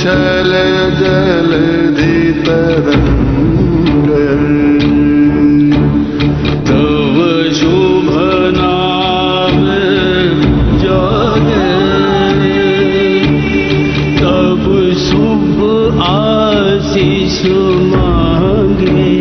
उच्छल जलधि तरंग तव शुभ नाम जागे तब शुभ आशीष मांगे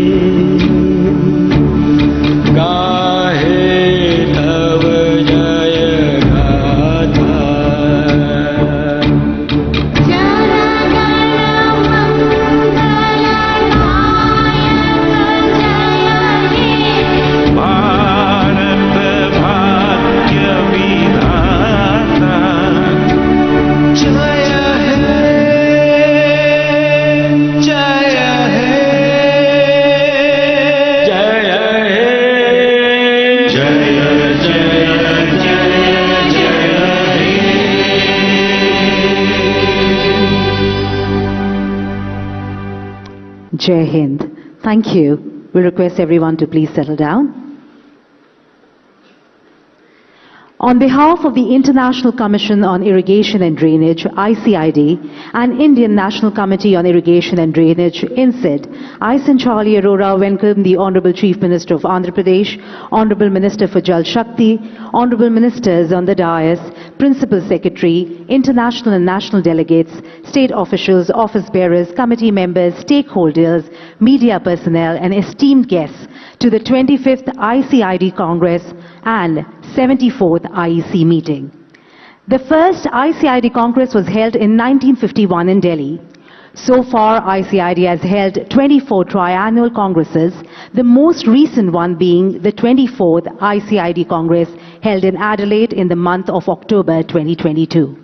Jai Hind. Thank you. We request everyone to please settle down. On behalf of the International Commission on Irrigation and Drainage, ICID, and Indian National Committee on Irrigation and Drainage, INCID, I, Sanchali Arora, welcome the Honorable Chief Minister of Andhra Pradesh, Honorable Minister for Jal Shakti, Honorable Ministers on the dais, Principal Secretary, international and national delegates, state officials, office bearers, committee members, stakeholders, media personnel, and esteemed guests to the 25th ICID Congress and 74th IEC meeting. The first ICID Congress was held in 1951 in Delhi. So far, ICID has held 24 triannual congresses, the most recent one being the 24th ICID Congress held in Adelaide in the month of October 2022.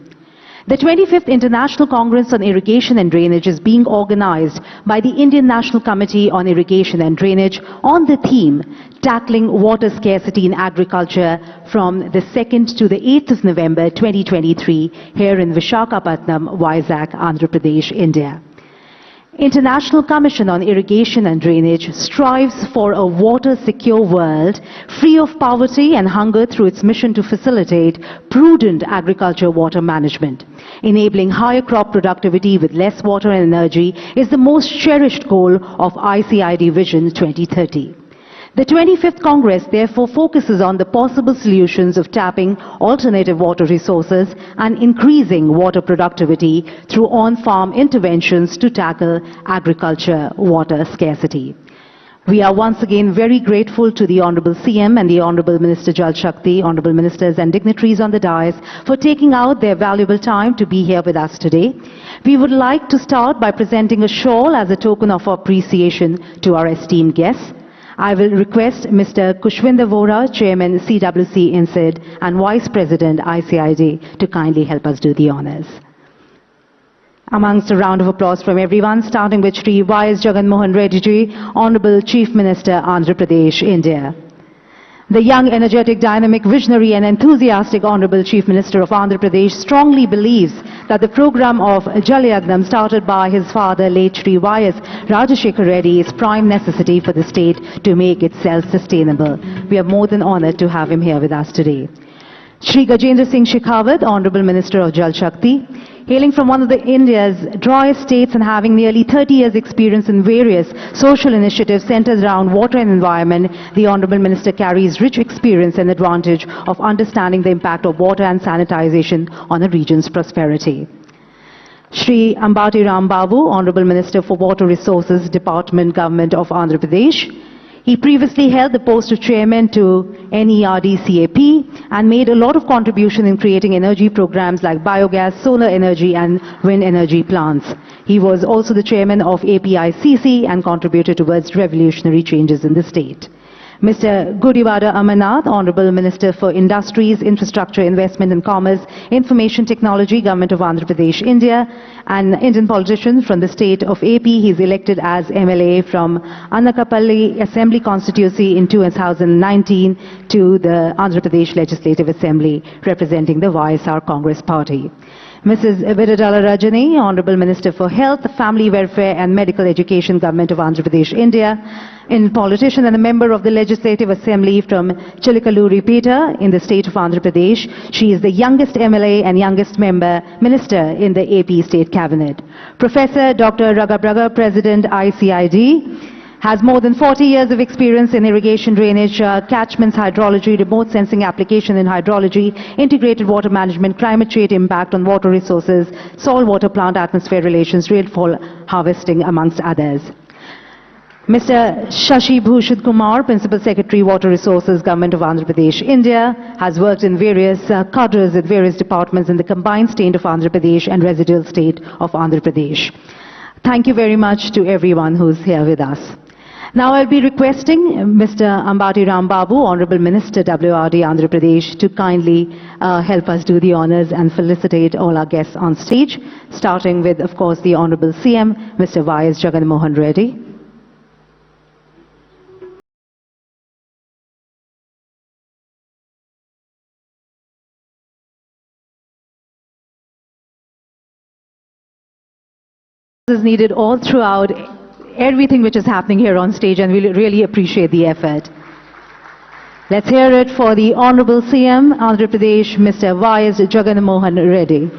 The 25th International Congress on Irrigation and Drainage is being organized by the Indian National Committee on Irrigation and Drainage on the theme Tackling Water Scarcity in Agriculture from the 2nd to the 8th of November 2023 here in Visakhapatnam, Vizag, Andhra Pradesh, India. International Commission on Irrigation and Drainage strives for a water-secure world free of poverty and hunger through its mission to facilitate prudent agriculture water management. Enabling higher crop productivity with less water and energy is the most cherished goal of ICID Vision 2030. The 25th Congress therefore focuses on the possible solutions of tapping alternative water resources and increasing water productivity through on-farm interventions to tackle agriculture water scarcity. We are once again very grateful to the Honorable CM and the Honorable Minister Jal Shakti, Honorable Ministers and dignitaries on the dais for taking out their valuable time to be here with us today. We would like to start by presenting a shawl as a token of appreciation to our esteemed guests. I will request Mr. Kushwinder Vora, Chairman CWC INCID and Vice President ICID to kindly help us do the honors. Amongst a round of applause from everyone, starting with Shri Y.S. Jagan Mohan Reddy ji, Honorable Chief Minister, Andhra Pradesh, India. The young, energetic, dynamic, visionary and enthusiastic Honorable Chief Minister of Andhra Pradesh strongly believes that the program of Jalayagnam started by his father, late Shri Y.S. Rajashekar Reddy, is prime necessity for the state to make it self-sustainable. We are more than honored to have him here with us today. Shri Gajendra Singh Shekhawat, Honorable Minister of Jal Shakti. Hailing from one of India's driest states and having nearly 30 years experience in various social initiatives centered around water and environment, the Honorable Minister carries rich experience and advantage of understanding the impact of water and sanitization on a region's prosperity. Shri Ambati Ram Babu, Honorable Minister for Water Resources, Department, Government of Andhra Pradesh. He previously held the post of chairman to NERD-CAP and made a lot of contribution in creating energy programs like biogas, solar energy and wind energy plants. He was also the chairman of APICC and contributed towards revolutionary changes in the state. Mr. Gudivada Amarnath, Honorable Minister for Industries, Infrastructure, Investment and Commerce, Information Technology, Government of Andhra Pradesh, India, an Indian politician from the state of AP. He is elected as MLA from Annakapalli Assembly Constituency in 2019 to the Andhra Pradesh Legislative Assembly, representing the YSR Congress Party. Mrs. Vidadala Rajani, Honorable Minister for Health, Family Welfare and Medical Education, Government of Andhra Pradesh, India, in politician and a member of the Legislative Assembly from Chilikaluri Peta in the state of Andhra Pradesh. She is the youngest MLA and youngest minister in the AP State Cabinet. Professor Dr. Raghabraga, President ICID, has more than 40 years of experience in irrigation, drainage, catchments, hydrology, remote sensing application in hydrology, integrated water management, climate change impact on water resources, saltwater plant-atmosphere relations, rainfall harvesting, amongst others. Mr. Shashi Bhushan Kumar, Principal Secretary, Water Resources, Government of Andhra Pradesh, India, has worked in various cadres at various departments in the combined state of Andhra Pradesh and residual state of Andhra Pradesh. Thank you very much to everyone who's here with us. Now I'll be requesting Mr. Ambati Ram Babu, Honorable Minister WRD Andhra Pradesh, to kindly help us do the honors and felicitate all our guests on stage, starting with, of course, the Honorable CM, Mr. Y.S. Jagan Reddy. Is needed all throughout everything which is happening here on stage, and we really appreciate the effort. Let's hear it for the Honorable CM, Andhra Pradesh, Mr. Y.S. Jagan Reddy.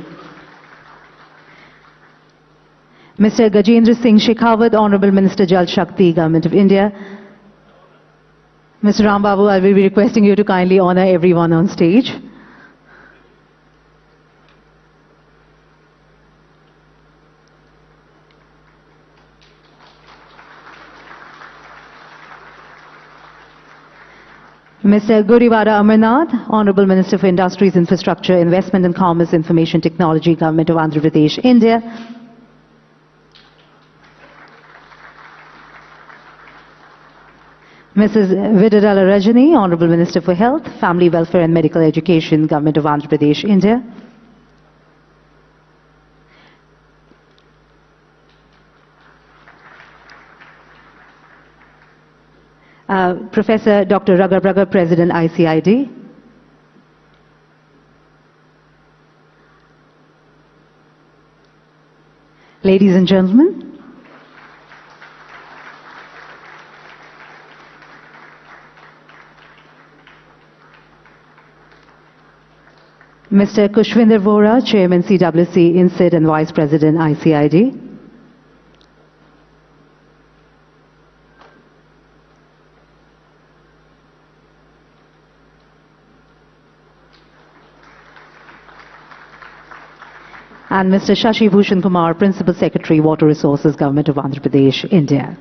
Mr. Gajendra Singh Shekhawat, Honorable Minister Jal Shakti, Government of India. Mr. Ram Babu, I will be requesting you to kindly honor everyone on stage. Mr. Guriwara Amarnath, Honorable Minister for Industries, Infrastructure, Investment and Commerce, Information Technology, Government of Andhra Pradesh, India. Mrs. Vidadala Rajani, Honorable Minister for Health, Family Welfare and Medical Education, Government of Andhra Pradesh, India. Professor Dr. Raghabraga, President ICID. Ladies and gentlemen, Mr. Kushwinder Vora, Chairman CWC, INSID and Vice President ICID. And Mr. Shashi Bhushan Kumar, Principal Secretary, Water Resources, Government of Andhra Pradesh, India.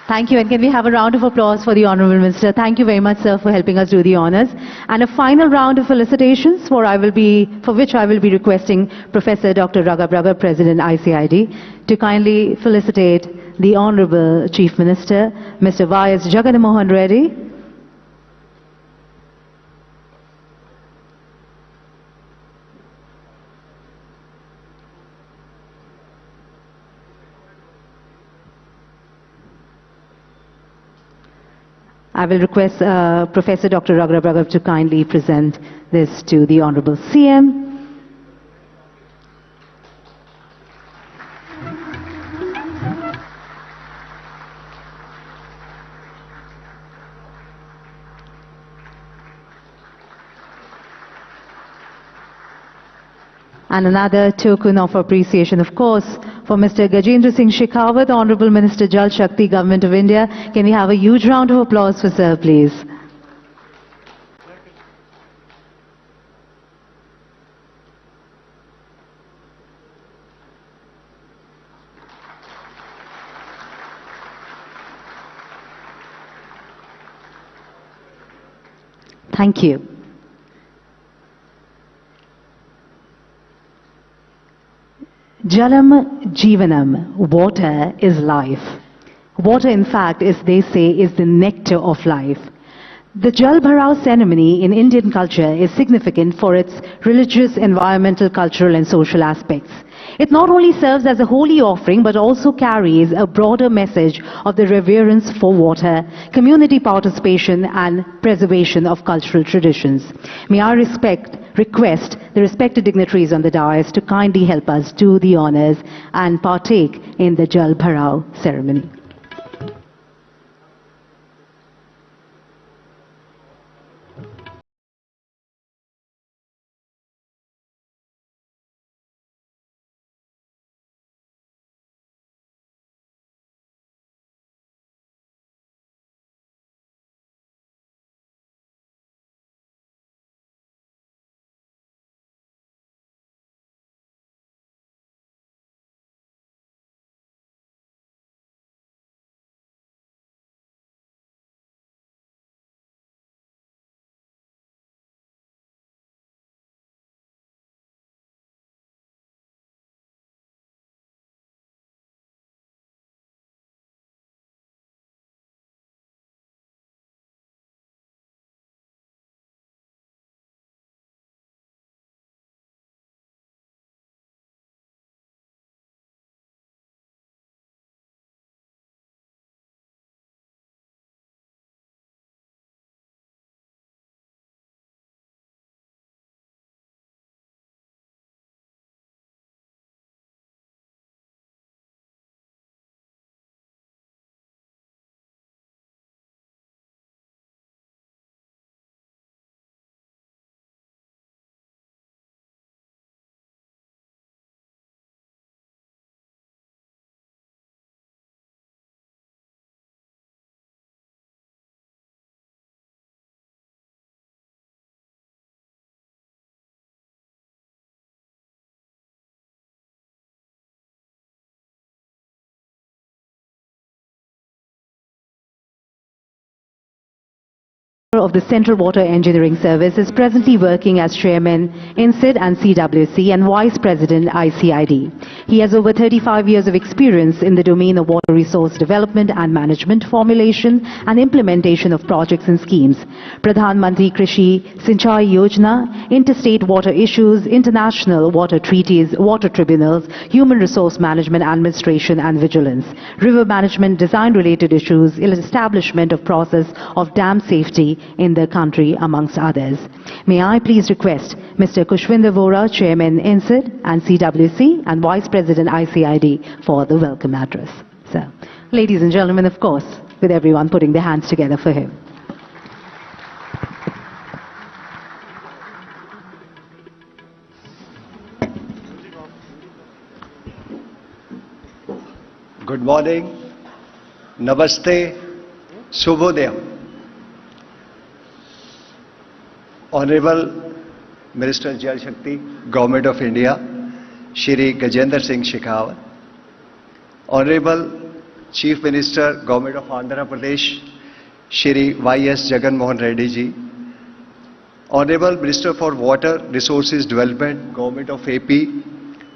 Thank you, and can we have a round of applause for the Honourable Minister? Thank you very much, sir, for helping us do the honours. And a final round of felicitations for which I will be requesting Professor Dr. Raghabraga, President ICID, to kindly felicitate the Honourable Chief Minister, Mr. Y.S. Jagan Reddy. I will request Professor Dr. Raghabraga to kindly present this to the Honourable CM. And another token of appreciation, of course, for Mr. Gajendra Singh Shekhawat, Honourable Minister Jal Shakti, Government of India. Can we have a huge round of applause for sir, please? Thank you. Jalam Jeevanam, water is life. Water, in fact, they say, is the nectar of life. The Jal Bharao ceremony in Indian culture is significant for its religious, environmental, cultural and social aspects. It not only serves as a holy offering but also carries a broader message of the reverence for water, community participation and preservation of cultural traditions. May I request the respected dignitaries on the dais to kindly help us do the honors and partake in the Jal Bharao ceremony. Of the Central Water Engineering Service is presently working as Chairman ICID and CWC and Vice President ICID. He has over 35 years of experience in the domain of water resource development and management, formulation and implementation of projects and schemes, Pradhan Mantri Krishi Sinchai Yojana, interstate water issues, international water treaties, water tribunals, human resource management, administration and vigilance, river management, design-related issues, establishment of process of dam safety in the country, amongst others. May I please request Mr. Kushwinder Vora, Chairman INCID and CWC and Vice President ICID for the welcome address. So, ladies and gentlemen, of course, with everyone putting their hands together for him. Good morning, Namaste, Shubhodaya. Honorable Minister Jal Shakti, Government of India, Shri Gajendra Singh Shekhawat. Honorable Chief Minister, Government of Andhra Pradesh, Shri Y.S. Jagan Mohan Reddy ji. Honorable Minister for Water Resources Development, Government of AP,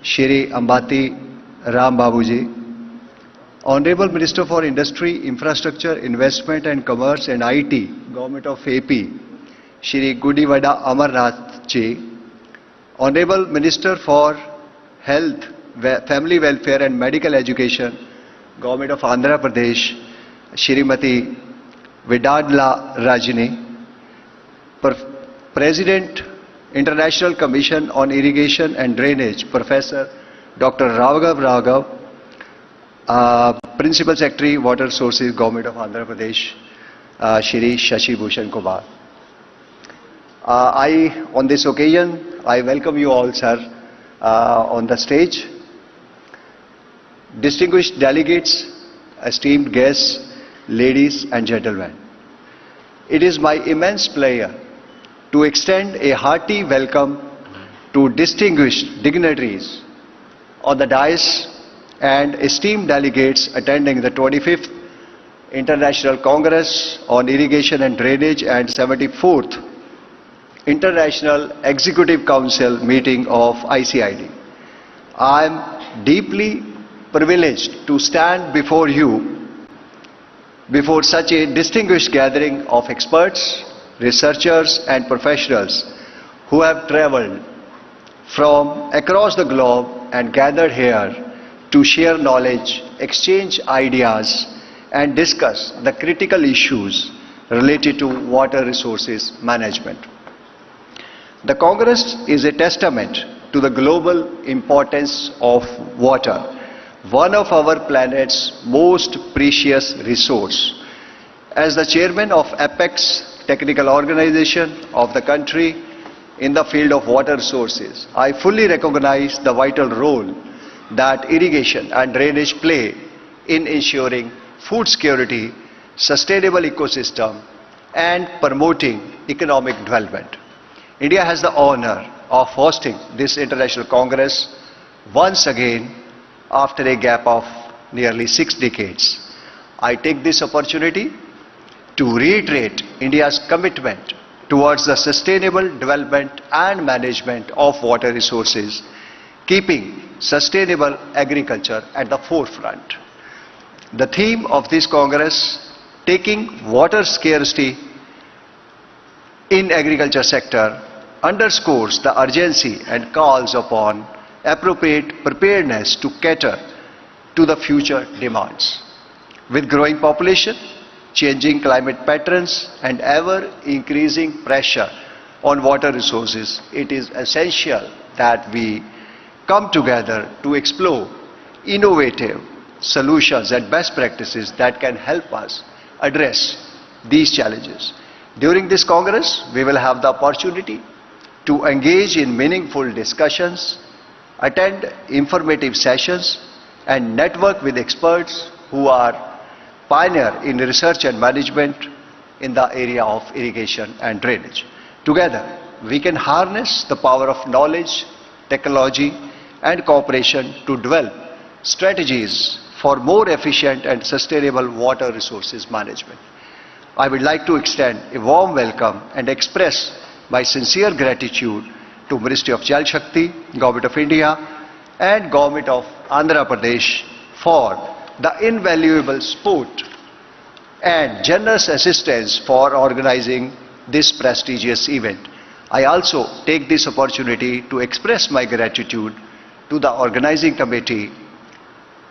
Shri Ambati Ram Babu ji. Honorable Minister for Industry, Infrastructure, Investment and Commerce and IT, Government of AP, Shri Gudivada Amarnath ji. Honorable Minister for Health, Family Welfare and Medical Education, Government of Andhra Pradesh, Shrimati Vidadla Rajini. President, International Commission on Irrigation and Drainage, Professor Dr. Raghav, Principal Secretary, Water Resources, Government of Andhra Pradesh, Shri Shashi Bhushan Kumar. On this occasion, I welcome you all, sir, on the stage. Distinguished delegates, esteemed guests, ladies and gentlemen. It is my immense pleasure to extend a hearty welcome to distinguished dignitaries on the dais and esteemed delegates attending the 25th International Congress on Irrigation and Drainage and 74th International Executive Council meeting of ICID. I am deeply privileged to stand before you, before such a distinguished gathering of experts, researchers and professionals who have traveled from across the globe and gathered here to share knowledge, exchange ideas and discuss the critical issues related to water resources management. The Congress is a testament to the global importance of water, one of our planet's most precious resource. As the chairman of Apex Technical Organization of the country in the field of water resources, I fully recognize the vital role that irrigation and drainage play in ensuring food security, sustainable ecosystem and promoting economic development. India has the honor of hosting this International Congress once again after a gap of nearly 6 decades. I take this opportunity to reiterate India's commitment towards the sustainable development and management of water resources, keeping sustainable agriculture at the forefront. The theme of this Congress, taking water scarcity in agriculture sector, underscores the urgency and calls upon appropriate preparedness to cater to the future demands. With growing population, changing climate patterns and ever increasing pressure on water resources, it is essential that we come together to explore innovative solutions and best practices that can help us address these challenges. During this Congress, we will have the opportunity to engage in meaningful discussions, attend informative sessions, and network with experts who are pioneer in research and management in the area of irrigation and drainage. Together, we can harness the power of knowledge, technology, and cooperation to develop strategies for more efficient and sustainable water resources management. I would like to extend a warm welcome and express my sincere gratitude to Ministry of Jal Shakti, Government of India and Government of Andhra Pradesh for the invaluable support and generous assistance for organizing this prestigious event. I also take this opportunity to express my gratitude to the organizing committee,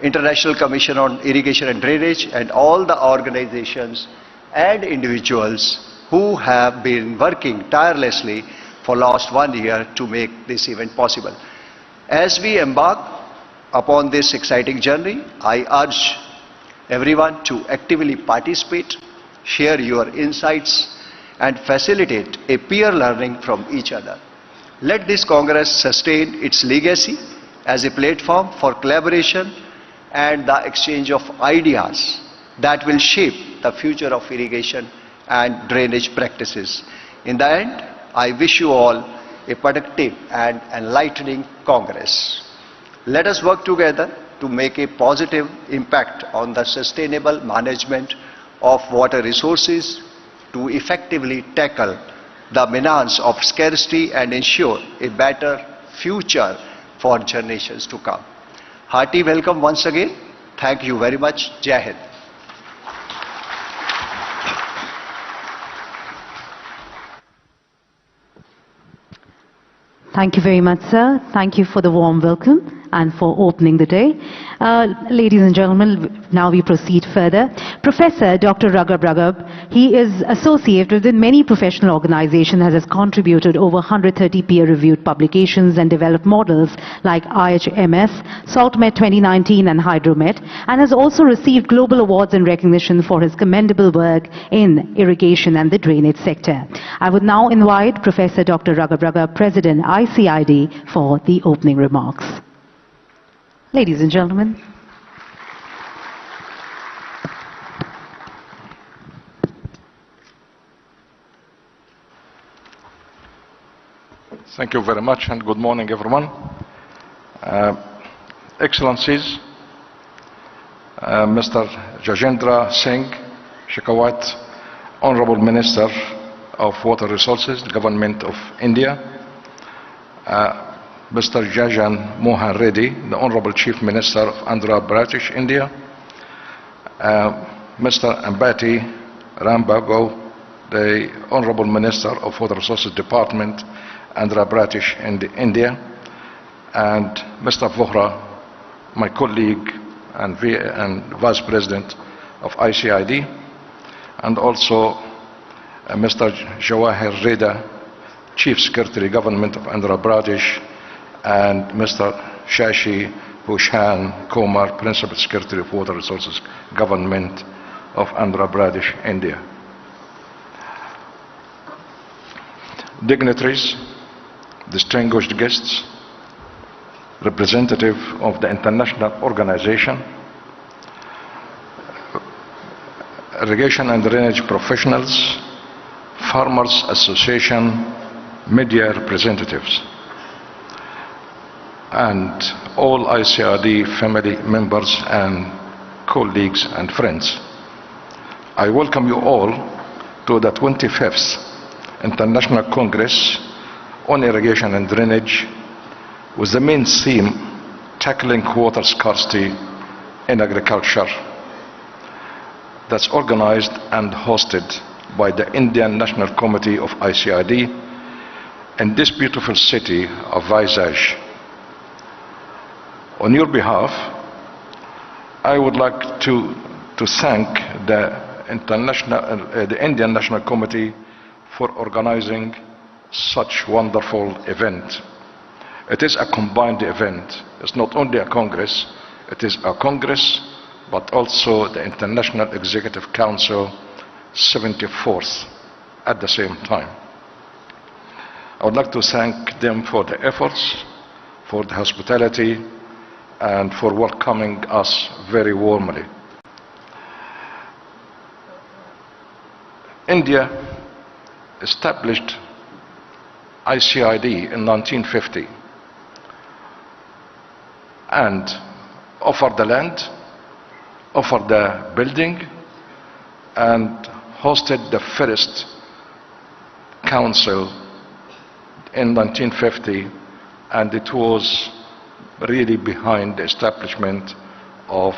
International Commission on Irrigation and Drainage, and all the organizations and individuals who have been working tirelessly for last 1 year to make this event possible. As we embark upon this exciting journey, I urge everyone to actively participate, share your insights, and facilitate a peer learning from each other. Let this Congress sustain its legacy as a platform for collaboration and the exchange of ideas that will shape the future of irrigation and drainage practices. In the end, I wish you all a productive and enlightening Congress. Let us work together to make a positive impact on the sustainable management of water resources to effectively tackle the menace of scarcity and ensure a better future for generations to come. Hearty welcome once again. Thank you very much. Jai Hind. Thank you very much, sir. Thank you for the warm welcome and for opening the day. Ladies and gentlemen, now we proceed further. Professor Dr. Raghav, he is associated with many professional organizations and has contributed over 130 peer-reviewed publications and developed models like IHMS, SaltMet 2019 and Hydromet, and has also received global awards and recognition for his commendable work in irrigation and the drainage sector. I would now invite Professor Dr. Raghav, President ICID, for the opening remarks. Ladies and gentlemen. Thank you very much and good morning everyone. Excellencies, Mr. Jagendra Singh Shekhawat, Honorable Minister of Water Resources, Government of India, Mr. Jagan Mohan Reddy, the Honorable Chief Minister of Andhra Pradesh, India, Mr. Ambati Rambabu, the Honorable Minister of Water Resources Department, Andhra Pradesh, India, and Mr. Vohra, my colleague and Vice President of ICID, and also Mr. Jawahir Reda, Chief Secretary Government of Andhra Pradesh, and Mr. Shashi Bhushan Kumar, Principal Secretary of Water Resources Government of Andhra Pradesh, India. Dignitaries, distinguished guests, representative of the international organization, irrigation and drainage professionals, farmers association, media representatives, and all ICID family members and colleagues and friends. I welcome you all to the 25th International Congress on Irrigation and Drainage, with the main theme tackling water scarcity in agriculture, that's organized and hosted by the Indian National Committee of ICID in this beautiful city of Vizag. On your behalf, I would like to thank the Indian National Committee for organizing such wonderful event. It is a combined event. It's not only a Congress, it is a Congress, but also the International Executive Council 74th at the same time. I would like to thank them for the efforts, for the hospitality, and for welcoming us very warmly. India established ICID in 1950 and offered the land, offered the building, and hosted the first council in 1950, and it was really behind the establishment of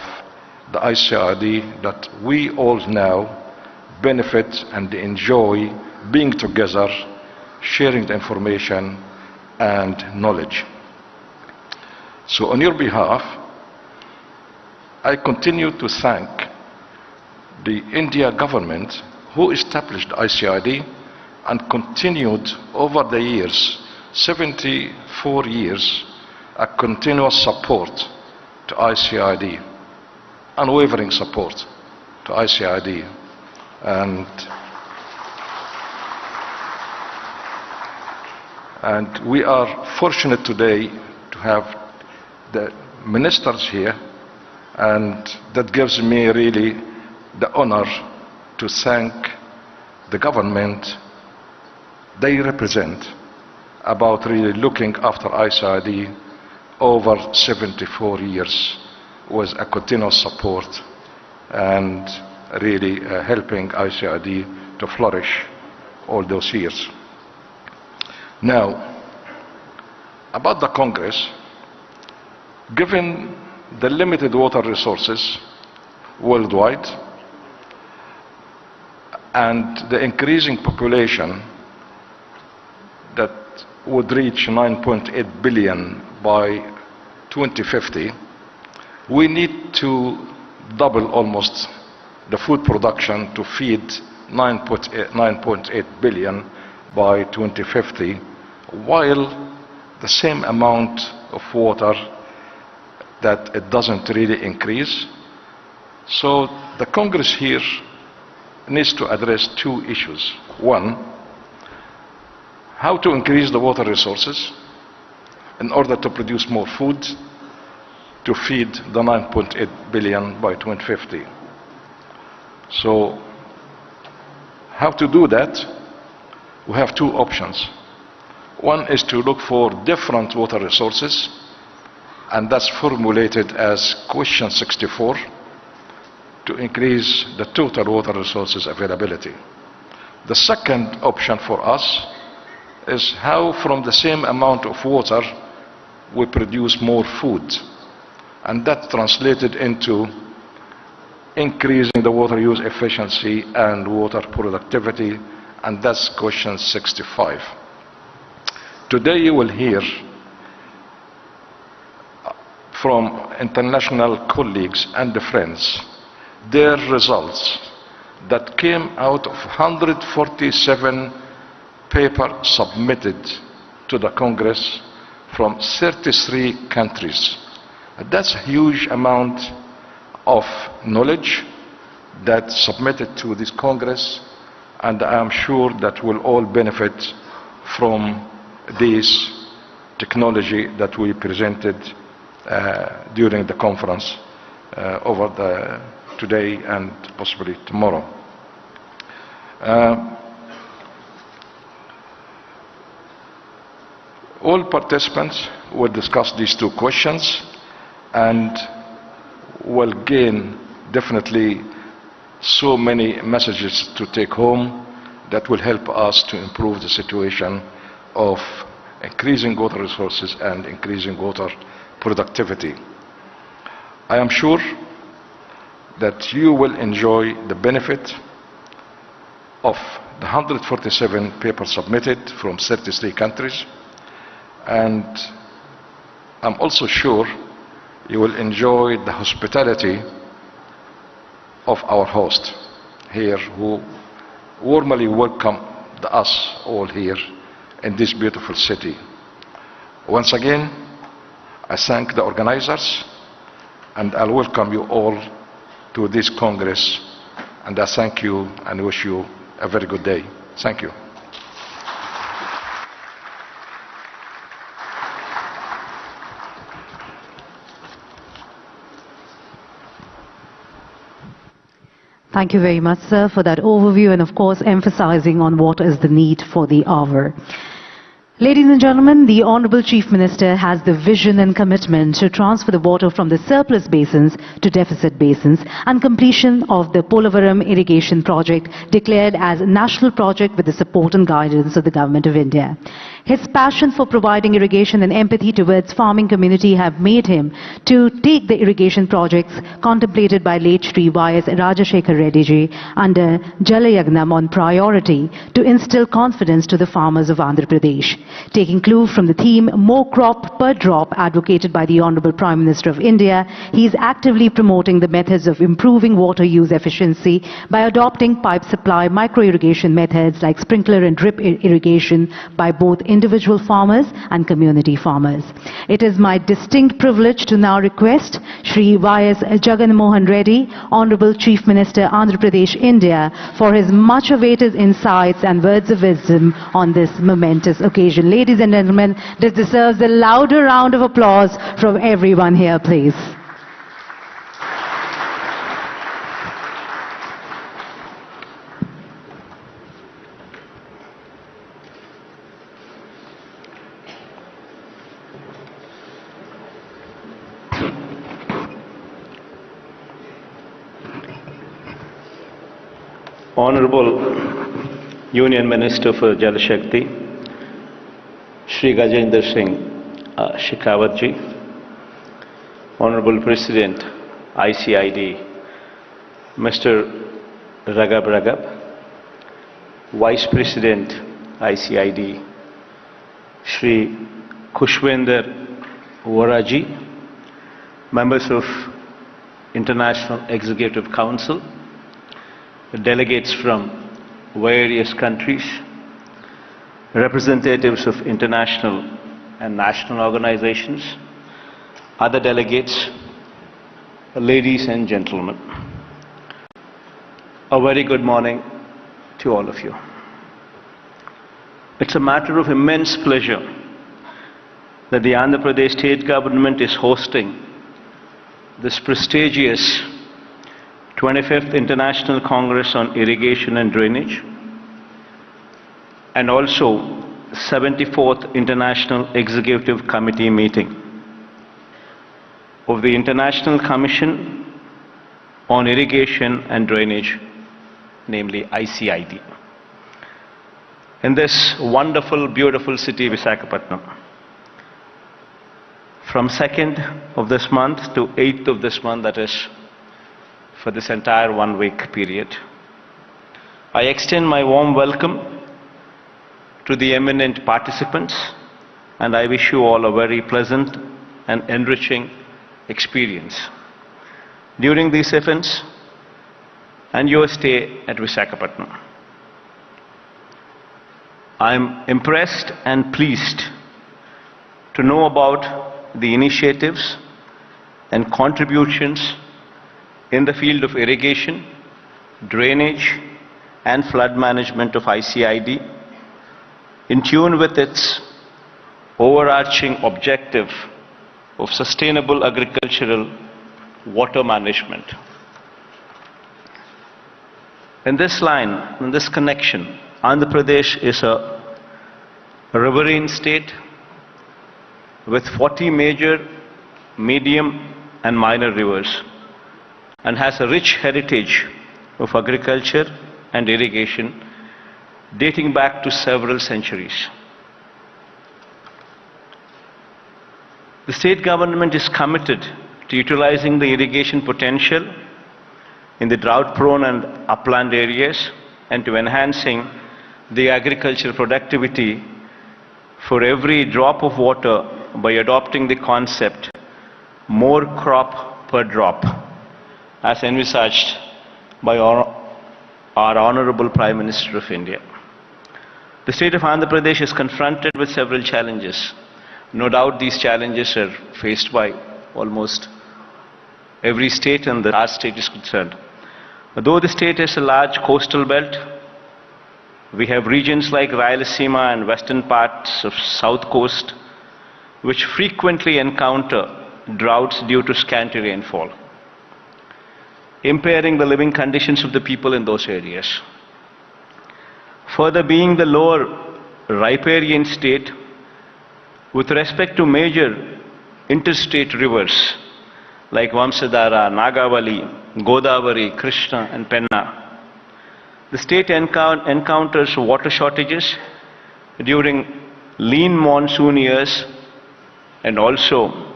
the ICID that we all now benefit and enjoy being together, sharing the information and knowledge. So on your behalf, I continue to thank the India government who established ICID and continued over the years, 74 years, a continuous support to ICID, unwavering support to ICID. And we are fortunate today to have the ministers here, and that gives me really the honor to thank the government they represent about really looking after ICID over 74 years with a continuous support and really helping ICID to flourish all those years. Now, about the Congress, given the limited water resources worldwide and the increasing population that would reach 9.8 billion by 2050, we need to double almost the food production to feed 9.8 billion by 2050, while the same amount of water that it doesn't really increase. So the Congress here needs to address two issues. One, how to increase the water resources in order to produce more food to feed the 9.8 billion by 2050. So how to do that? We have two options. One is to look for different water resources, and that's formulated as question 64, to increase the total water resources availability. The second option for us is how from the same amount of water we produce more food. And that translated into increasing the water use efficiency and water productivity, and that's question 65. Today you will hear from international colleagues and friends their results that came out of 147 papers submitted to the Congress from 33 countries. That's a huge amount of knowledge that's submitted to this Congress, and I am sure that we'll all benefit from this technology that we presented during the conference over today and possibly tomorrow. All participants will discuss these two questions and will gain definitely so many messages to take home that will help us to improve the situation of increasing water resources and increasing water productivity. I am sure that you will enjoy the benefit of the 147 papers submitted from 33 countries, and I'm also sure you will enjoy the hospitality of our host here, who warmly welcomed us all here in this beautiful city. Once again, I thank the organizers, and I'll welcome you all to this Congress, and I thank you and wish you a very good day. Thank you. Thank you very much, sir, for that overview and, of course, emphasizing on what is the need for the hour. Ladies and gentlemen, the Honorable Chief Minister has the vision and commitment to transfer the water from the surplus basins to deficit basins, and completion of the Polavaram irrigation project declared as a national project with the support and guidance of the Government of India. His passion for providing irrigation and empathy towards farming community have made him to take the irrigation projects contemplated by late Shri Y.S. Rajashekar Reddy ji under Jalayagnam on priority to instill confidence to the farmers of Andhra Pradesh. Taking clue from the theme More Crop Per Drop advocated by the Honorable Prime Minister of India, he is actively promoting the methods of improving water use efficiency by adopting pipe supply micro-irrigation methods like sprinkler and drip irrigation by both individual farmers and community farmers. It is my distinct privilege to now request Shri Y.S. Jagan Reddy, Honorable Chief Minister, Andhra Pradesh, India, for his much awaited insights and words of wisdom on this momentous occasion. Ladies and gentlemen, this deserves a louder round of applause from everyone here, please. Honorable Union Minister for Jal Shakti, Shri Gajendra Singh Shekhawat ji, Honorable President ICID, Mr. Ragab, Vice President ICID, Shri Khushwender Vora ji, members of International Executive Council, delegates from various countries, representatives of international and national organizations, other delegates, ladies and gentlemen. A very good morning to all of you. It's a matter of immense pleasure that the Andhra Pradesh state government is hosting this prestigious 25th International Congress on Irrigation and Drainage, and also 74th International Executive Committee meeting of the International Commission on Irrigation and Drainage, namely ICID, in this wonderful, beautiful city, Visakhapatnam. from 2nd of this month to 8th of this month, that is for this entire 1 week period. I extend my warm welcome to the eminent participants, and I wish you all a very pleasant and enriching experience during these events and your stay at Visakhapatnam. I am impressed and pleased to know about the initiatives and contributions in the field of irrigation, drainage, and flood management of ICID, in tune with its overarching objective of sustainable agricultural water management. In this line, in this connection, Andhra Pradesh is a riverine state with 40 major, medium, and minor rivers, and has a rich heritage of agriculture and irrigation dating back to several centuries. The state government is committed to utilizing the irrigation potential in the drought-prone and upland areas and to enhancing the agricultural productivity for every drop of water by adopting the concept more crop per drop, as envisaged by our Honorable Prime Minister of India. The state of Andhra Pradesh is confronted with several challenges. No doubt these challenges are faced by almost every state, and our state is concerned. Though the state is a large coastal belt, we have regions like Rayalaseema and western parts of south coast which frequently encounter droughts due to scanty rainfall, impairing the living conditions of the people in those areas. Further, being the lower riparian state, with respect to major interstate rivers like Vamsadhara, Nagavali, Godavari, Krishna, and Penna, the state encounters water shortages during lean monsoon years and also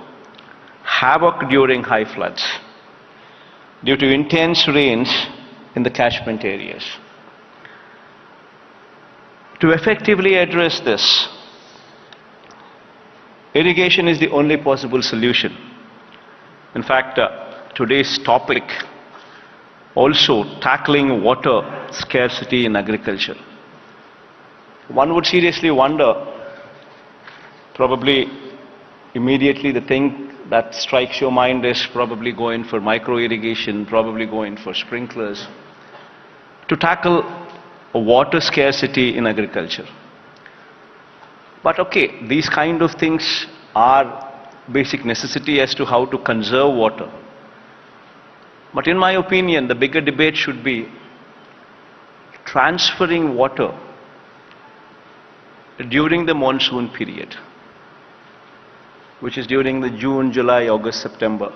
havoc during high floods due to intense rains in the catchment areas. To effectively address this, irrigation is the only possible solution. In fact, today's topic also tackling water scarcity in agriculture. One would seriously wonder, probably immediately the thing that strikes your mind is probably going for micro irrigation, probably going for sprinklers, to tackle water scarcity in agriculture. But okay, these kind of things are basic necessity as to how to conserve water. But in my opinion, the bigger debate should be transferring water during the monsoon period, which is during the June, July, August, September,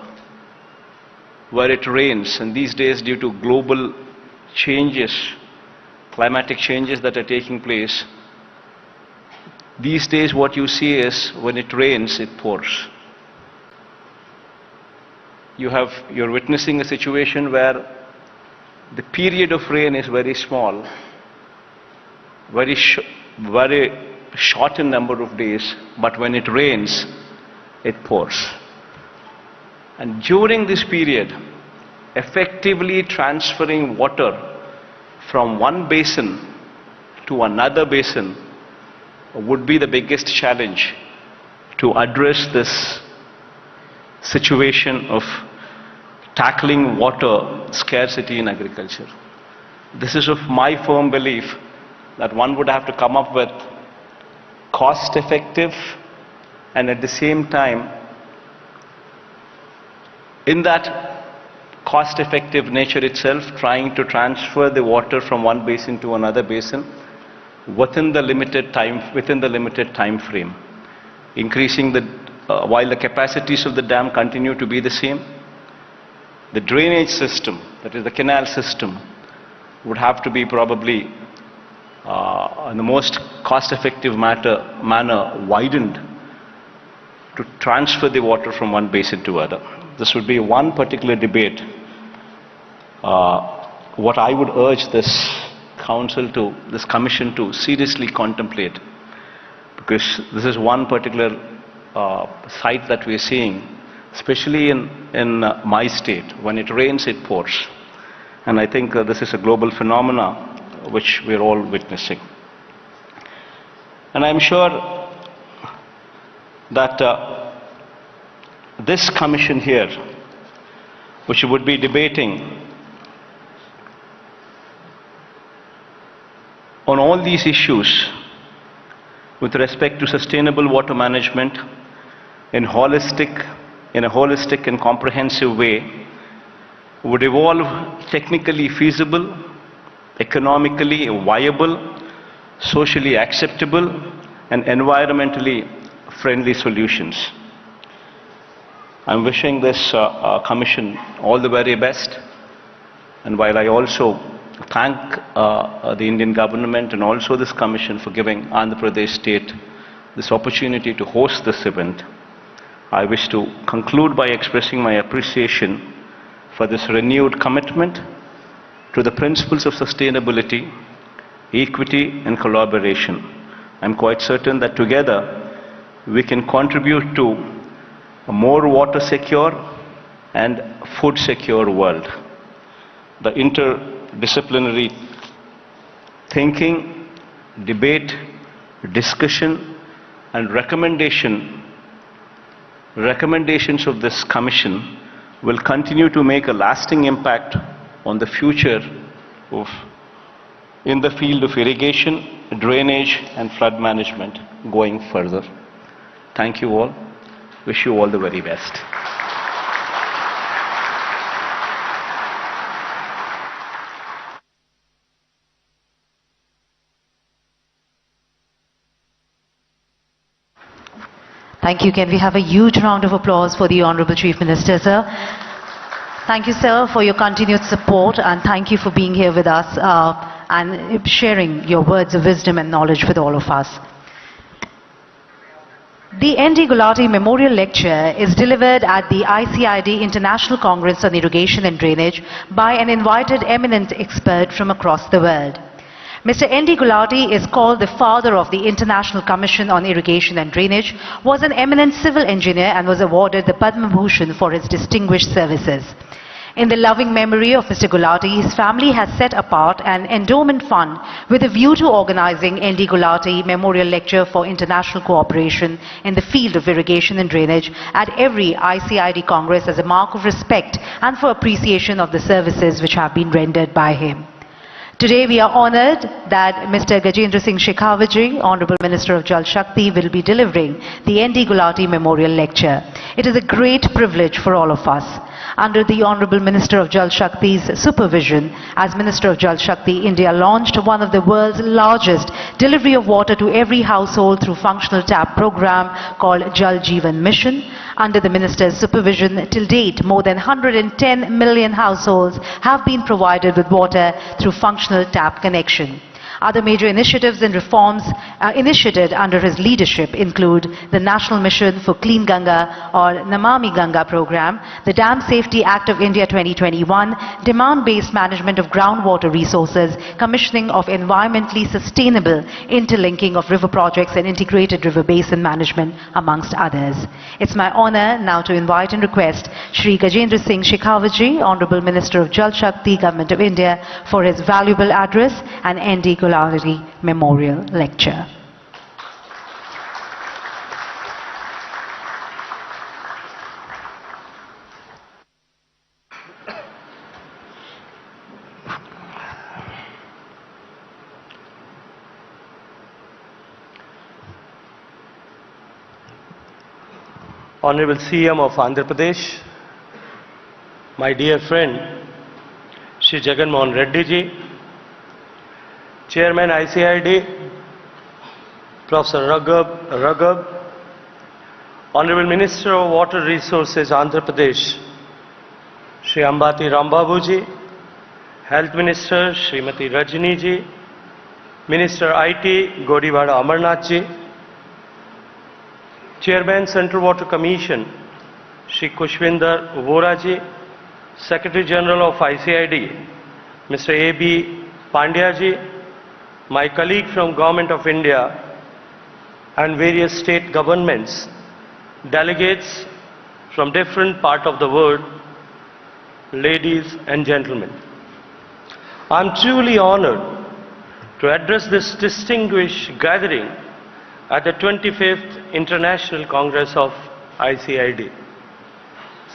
where it rains. And these days, due to global changes, climatic changes that are taking place, these days what you see is when it rains, it pours. You're witnessing a situation where the period of rain is very small, very short in number of days, but when it rains, it pours. And during this period, effectively transferring water from one basin to another basin would be the biggest challenge to address this situation of tackling water scarcity in agriculture. This is of my firm belief that one would have to come up with cost-effective and at the same time, in that cost-effective nature itself, trying to transfer the water from one basin to another basin within the limited time frame, increasing while the capacities of the dam continue to be the same. The drainage system, that is the canal system, would have to be probably in the most cost-effective manner widened to transfer the water from one basin to other. This would be one particular debate. What I would urge this commission to seriously contemplate, because this is one particular sight that we are seeing, especially in my state. When it rains, it pours. And I think this is a global phenomena which we are all witnessing. And I'm sure that this commission here, which would be debating on all these issues with respect to sustainable water management in a holistic and comprehensive way, would evolve technically feasible, economically viable, socially acceptable, and environmentally friendly solutions. I'm wishing this commission all the very best, and while I also thank the Indian government and also this commission for giving Andhra Pradesh state this opportunity to host this event, I wish to conclude by expressing my appreciation for this renewed commitment to the principles of sustainability, equity and collaboration. I'm quite certain that together we can contribute to a more water secure and food secure world. The interdisciplinary thinking, debate, discussion and recommendations of this commission will continue to make a lasting impact on the future in the field of irrigation, drainage and flood management going further. Thank you all. Wish you all the very best. Thank you. Can we have a huge round of applause for the Honorable Chief Minister, sir? Thank you, sir, for your continued support, and thank you for being here with us and sharing your words of wisdom and knowledge with all of us. The N.D. Gulati Memorial Lecture is delivered at the ICID International Congress on Irrigation and Drainage by an invited eminent expert from across the world. Mr. N.D. Gulati is called the father of the International Commission on Irrigation and Drainage, was an eminent civil engineer and was awarded the Padma Bhushan for his distinguished services. In the loving memory of Mr. Gulati, his family has set apart an endowment fund with a view to organizing N.D. Gulati Memorial Lecture for international cooperation in the field of irrigation and drainage at every ICID Congress as a mark of respect and for appreciation of the services which have been rendered by him. Today we are honored that Mr. Gajendra Singh Shekhawat, Honorable Minister of Jal Shakti, will be delivering the N.D. Gulati Memorial Lecture. It is a great privilege for all of us. Under the Honorable Minister of Jal Shakti's supervision, as Minister of Jal Shakti, India launched one of the world's largest delivery of water to every household through functional tap program called Jal Jeevan Mission. Under the Minister's supervision, till date, more than 110 million households have been provided with water through functional tap connection. Other major initiatives and reforms initiated under his leadership include the National Mission for Clean Ganga or Namami Ganga program, the Dam Safety Act of India 2021, demand-based management of groundwater resources, commissioning of environmentally sustainable interlinking of river projects and integrated river basin management, amongst others. It's my honor now to invite and request Shri Gajendra Singh Shekhawat, Honorable Minister of Jal Shakti, Government of India, for his valuable address and N.D. Gulati Memorial Lecture. Honorable CM of Andhra Pradesh, my dear friend Shri Jagan Reddy ji, Chairman ICID, Professor Raghav, Honorable Minister of Water Resources Andhra Pradesh, Shri Ambati Rambabu ji, Health Minister Srimati Rajni ji, Minister IT Godiwada Amarnath ji, Chairman Central Water Commission, Shri Kushwinder Voraji, Secretary General of ICID, Mr. A.B. Pandyaji, my colleague from Government of India and various state governments, delegates from different parts of the world, ladies and gentlemen. I am truly honored to address this distinguished gathering at the 25th International Congress of ICID.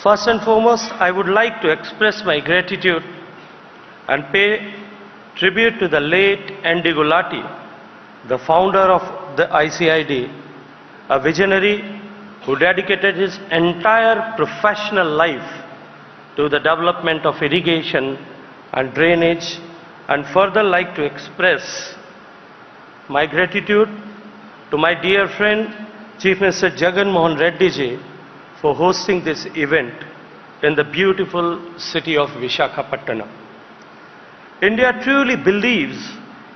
First and foremost, I would like to express my gratitude and pay tribute to the late N.D. Gulati, the founder of the ICID, a visionary who dedicated his entire professional life to the development of irrigation and drainage, and further like to express my gratitude to my dear friend Chief Minister Jagan Mohan Reddy ji for hosting this event in the beautiful city of Visakhapatnam. India truly believes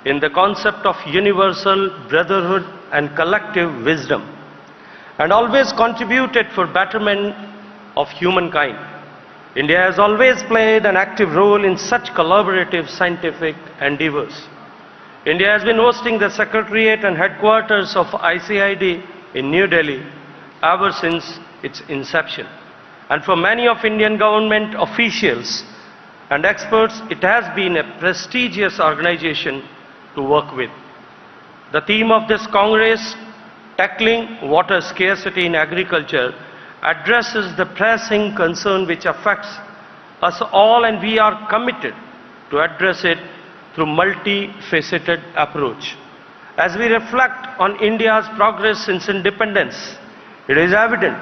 in the concept of universal brotherhood and collective wisdom, and always contributed for betterment of humankind. India has always played an active role in such collaborative scientific endeavors. India has been hosting the Secretariat and headquarters of ICID in New Delhi ever since its inception. And for many of Indian government officials and experts, it has been a prestigious organization to work with. The theme of this Congress, Tackling Water Scarcity in Agriculture, addresses the pressing concern which affects us all, and we are committed to address it through multifaceted approach. As we reflect on India's progress since independence, it is evident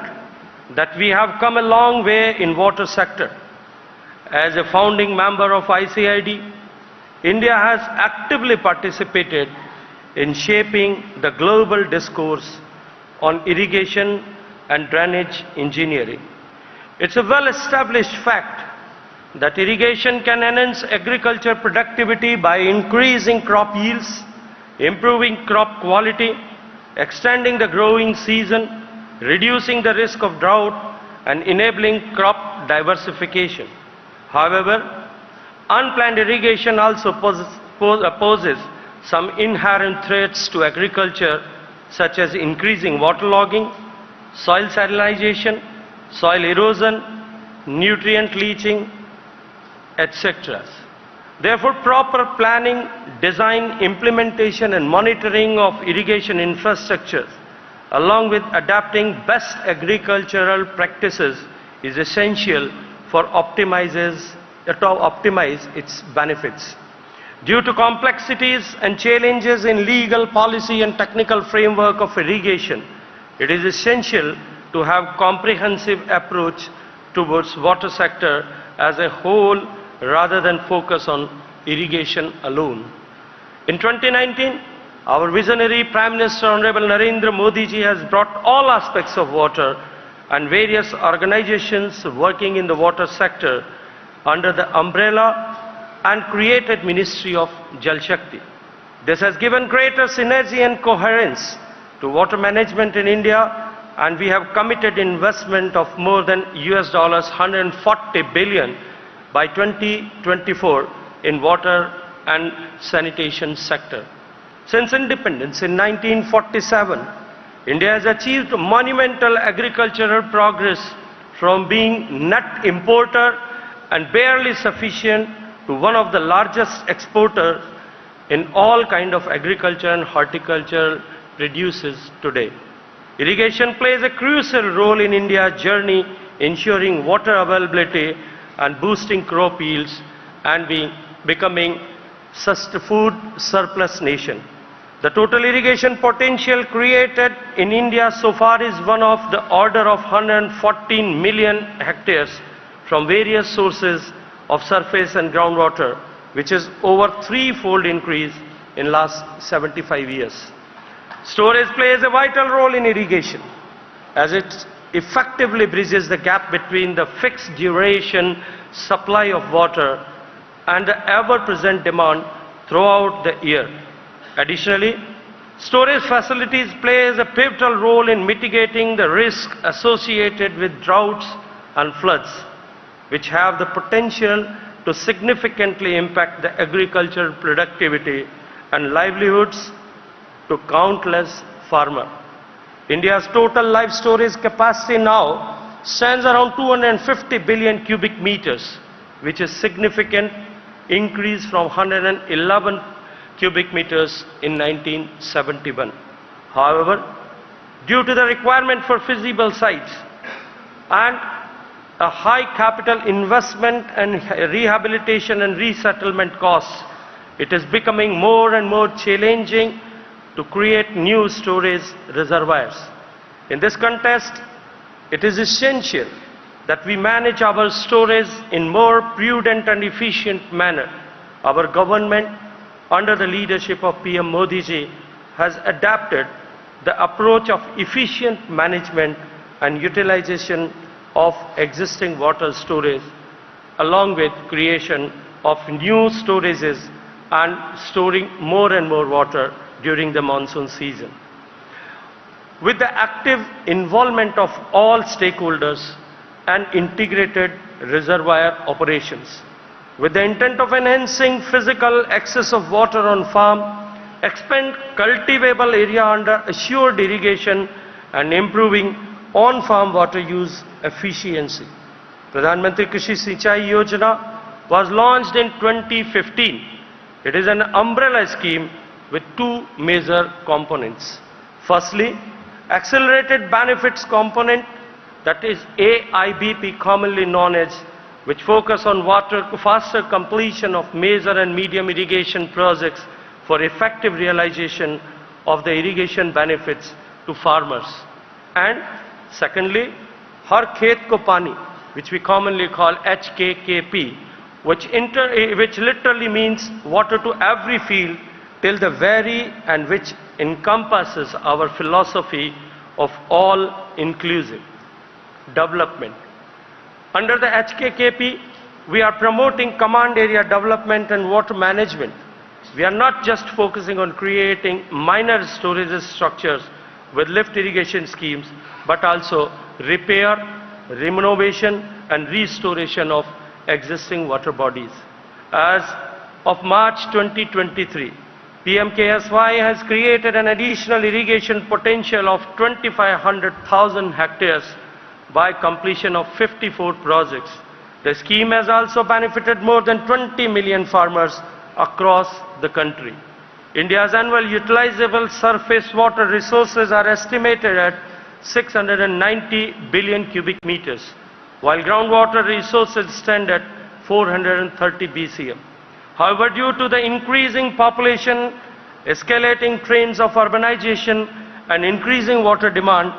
that we have come a long way in water sector. As a founding member of ICID, India has actively participated in shaping the global discourse on irrigation and drainage engineering. It's a well-established fact that irrigation can enhance agriculture productivity by increasing crop yields, improving crop quality, extending the growing season, reducing the risk of drought, and enabling crop diversification. However, unplanned irrigation also poses some inherent threats to agriculture, such as increasing waterlogging, soil salinization, soil erosion, nutrient leaching, etc. Therefore, proper planning, design, implementation and monitoring of irrigation infrastructure, along with adapting best agricultural practices, is essential for optimize its benefits. Due to complexities and challenges in legal, policy and technical framework of irrigation, it is essential to have comprehensive approach towards water sector as a whole rather than focus on irrigation alone. In 2019, our visionary Prime Minister Honorable Narendra Modi ji has brought all aspects of water and various organizations working in the water sector under the umbrella and created Ministry of Jal Shakti. This has given greater synergy and coherence to water management in India, and we have committed investment of more than $140 billion by 2024 in water and sanitation sector. Since independence in 1947, India has achieved monumental agricultural progress from being net importer and barely sufficient to one of the largest exporters in all kind of agriculture and horticultural produces today. Irrigation plays a crucial role in India's journey, ensuring water availability and boosting crop yields and becoming food surplus nation. The total irrigation potential created in India so far is one of the order of 114 million hectares from various sources of surface and groundwater, which is over threefold increase in last 75 years. Storage plays a vital role in irrigation as it effectively bridges the gap between the fixed duration supply of water and the ever-present demand throughout the year. Additionally, Storage facilities plays a pivotal role in mitigating the risk associated with droughts and floods, which have the potential to significantly impact the agricultural productivity and livelihoods to countless farmers. India's total live storage capacity now stands around 250 billion cubic meters, which is significant increase from 111 cubic meters in 1971. However, due to the requirement for feasible sites and a high capital investment and rehabilitation and resettlement costs, it is becoming more and more challenging to create new storage reservoirs. In this context, it is essential that we manage our storage in more prudent and efficient manner. Our government, under the leadership of PM Modi ji, has adapted the approach of efficient management and utilization of existing water storage, along with creation of new storages and storing more and more water during the monsoon season. With the active involvement of all stakeholders and integrated reservoir operations, with the intent of enhancing physical access of water on farm, expand cultivable area under assured irrigation, and improving on-farm water use efficiency. Pradhan Mantri Krishi Sinchai Yojana was launched in 2015. It is an umbrella scheme with two major components. Firstly, accelerated benefits component, that is AIBP, commonly known as, which focus on faster completion of major and medium irrigation projects for effective realization of the irrigation benefits to farmers. And secondly, Har Khet Ko Pani, which we commonly call HKKP, which literally means water to every field till the very, and which encompasses our philosophy of all-inclusive development. Under the HKKP, we are promoting command area development and water management. We are not just focusing on creating minor storage structures with lift irrigation schemes, but also repair, renovation, and restoration of existing water bodies. As of March 2023, PMKSY has created an additional irrigation potential of 2,500,000 hectares by completion of 54 projects. The scheme has also benefited more than 20 million farmers across the country. India's annual utilizable surface water resources are estimated at 690 billion cubic meters, while groundwater resources stand at 430 BCM. However, due to the increasing population, escalating trends of urbanization, and increasing water demand,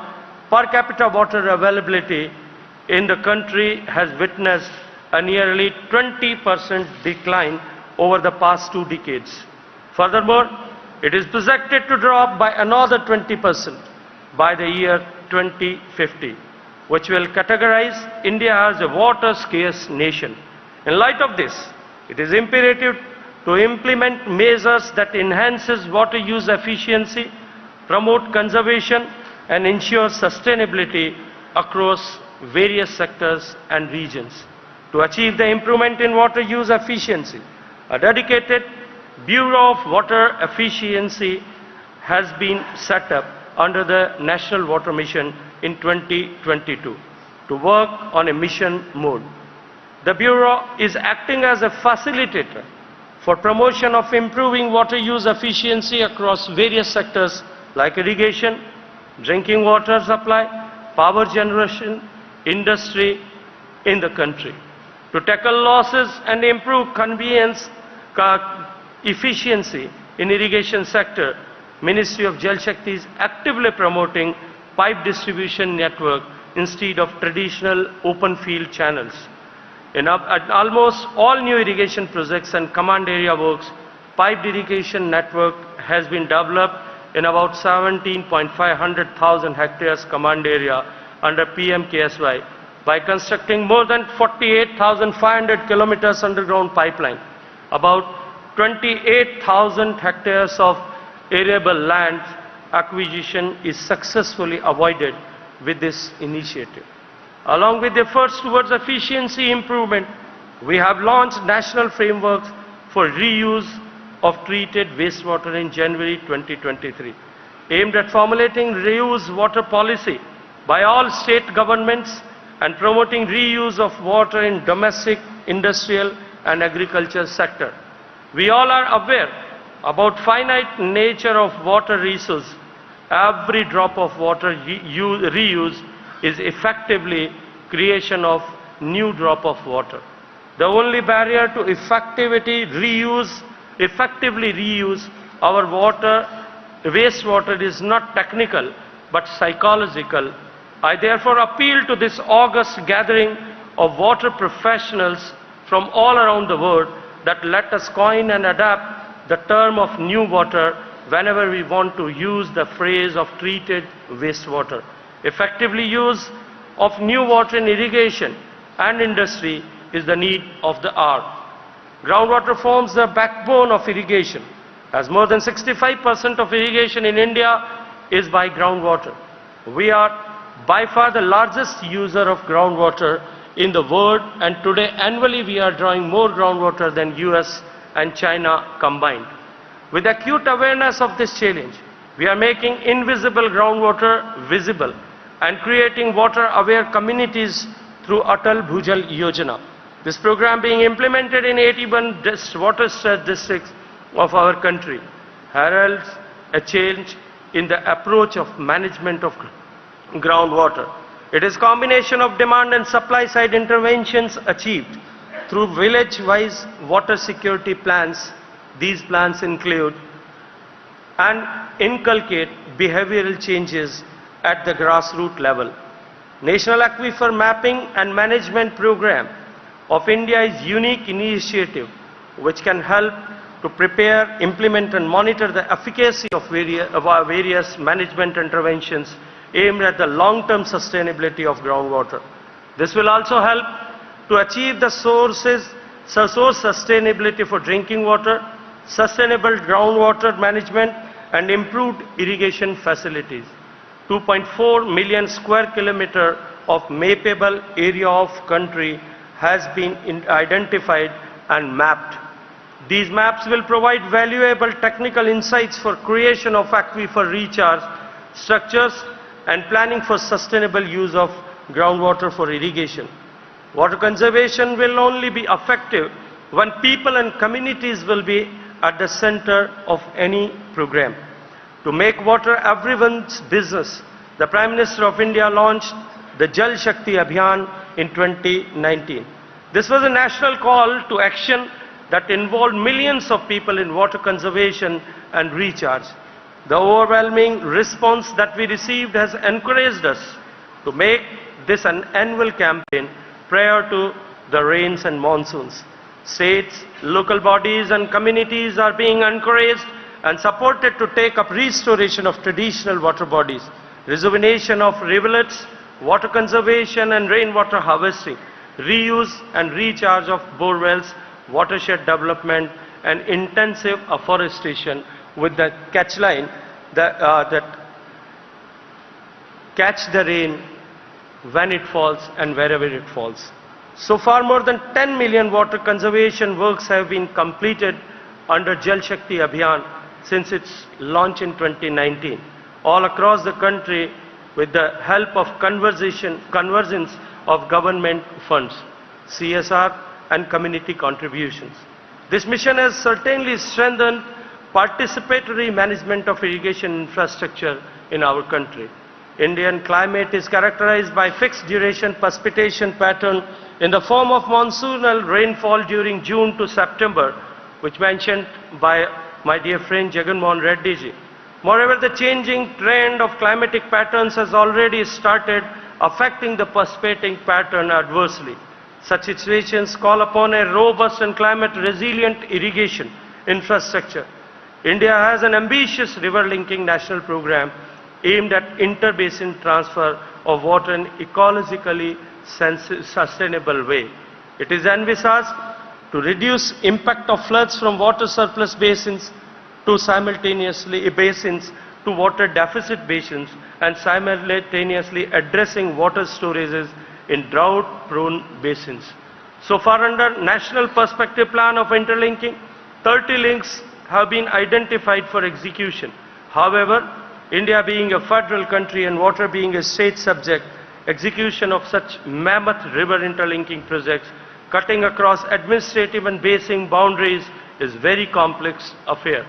per capita water availability in the country has witnessed a nearly 20% decline over the past 2 decades. Furthermore, it is projected to drop by another 20% by the year 2050, which will categorize India as a water-scarce nation. In light of this, it is imperative to implement measures that enhances water use efficiency, promote conservation, and ensure sustainability across various sectors and regions. To achieve the improvement in water use efficiency, a dedicated Bureau of Water Efficiency has been set up under the National Water Mission in 2022 to work on a mission mode. The Bureau is acting as a facilitator for promotion of improving water use efficiency across various sectors like irrigation, drinking water supply, power generation, industry in the country. To tackle losses and improve conveyance efficiency in irrigation sector, Ministry of Jal Shakti is actively promoting pipe distribution network instead of traditional open field channels. In almost all new irrigation projects and command area works, piped irrigation network has been developed in about 17,500,000 hectares command area under PMKSY by constructing more than 48,500 kilometers underground pipeline, about 28,000 hectares of arable land acquisition is successfully avoided with this initiative. Along with efforts towards efficiency improvement, we have launched national frameworks for reuse of treated wastewater in January 2023, aimed at formulating reuse water policy by all state governments and promoting reuse of water in domestic, industrial and agriculture sector. We all are aware about finite nature of water resource. Every drop of water reuse is effectively creation of new drop of water. The only barrier to effectively reuse our water, wastewater is not technical but psychological. I therefore appeal to this august gathering of water professionals from all around the world that let us coin and adapt the term of new water whenever we want to use the phrase of treated wastewater. Effectively use of new water in irrigation and industry is the need of the hour. Groundwater forms the backbone of irrigation, as more than 65% of irrigation in India is by groundwater. We are by far the largest user of groundwater in the world, and today annually we are drawing more groundwater than US and China combined. With acute awareness of this challenge, we are making invisible groundwater visible and creating water-aware communities through Atal Bhujal Yojana. This program being implemented in 81 water-stressed districts of our country heralds a change in the approach of management of groundwater. It is a combination of demand and supply side interventions achieved through village-wise water security plans. These plans include and inculcate behavioral changes at the grassroots level. National Aquifer Mapping and Management Program of India is a unique initiative which can help to prepare, implement and monitor the efficacy of various management interventions aimed at the long-term sustainability of groundwater. This will also help to achieve the source sustainability for drinking water, sustainable groundwater management and improved irrigation facilities. 2.4 million square kilometer of mappable area of country has been identified and mapped. These maps will provide valuable technical insights for creation of aquifer recharge structures and planning for sustainable use of groundwater for irrigation. Water conservation will only be effective when people and communities will be at the center of any program. To make water everyone's business, the Prime Minister of India launched the Jal Shakti Abhiyan in 2019. This was a national call to action that involved millions of people in water conservation and recharge. The overwhelming response that we received has encouraged us to make this an annual campaign prior to the rains and monsoons. States, local bodies and communities are being encouraged and supported to take up restoration of traditional water bodies, rejuvenation of rivulets, water conservation and rainwater harvesting, reuse and recharge of bore wells, watershed development and intensive afforestation with the catch line that catch the rain when it falls and wherever it falls. So far, more than 10 million water conservation works have been completed under Jal Shakti Abhiyan since its launch in 2019, all across the country with the help of convergence of government funds, CSR and community contributions. This mission has certainly strengthened participatory management of irrigation infrastructure in our country. Indian climate is characterized by fixed duration precipitation pattern in the form of monsoonal rainfall during June to September, which mentioned by my dear friend Jagan Reddy ji. Moreover, the changing trend of climatic patterns has already started affecting the precipitating pattern adversely. Such situations call upon a robust and climate resilient irrigation infrastructure. India has an ambitious river linking national program aimed at inter-basin transfer of water in ecologically sustainable way. It is envisaged to reduce impact of floods from water surplus basins, to simultaneously basins to water deficit basins and simultaneously addressing water storages in drought-prone basins. So far under National Perspective Plan of Interlinking, 30 links have been identified for execution. However, India being a federal country and water being a state subject, execution of such mammoth river interlinking projects cutting across administrative and basin boundaries is very complex affair.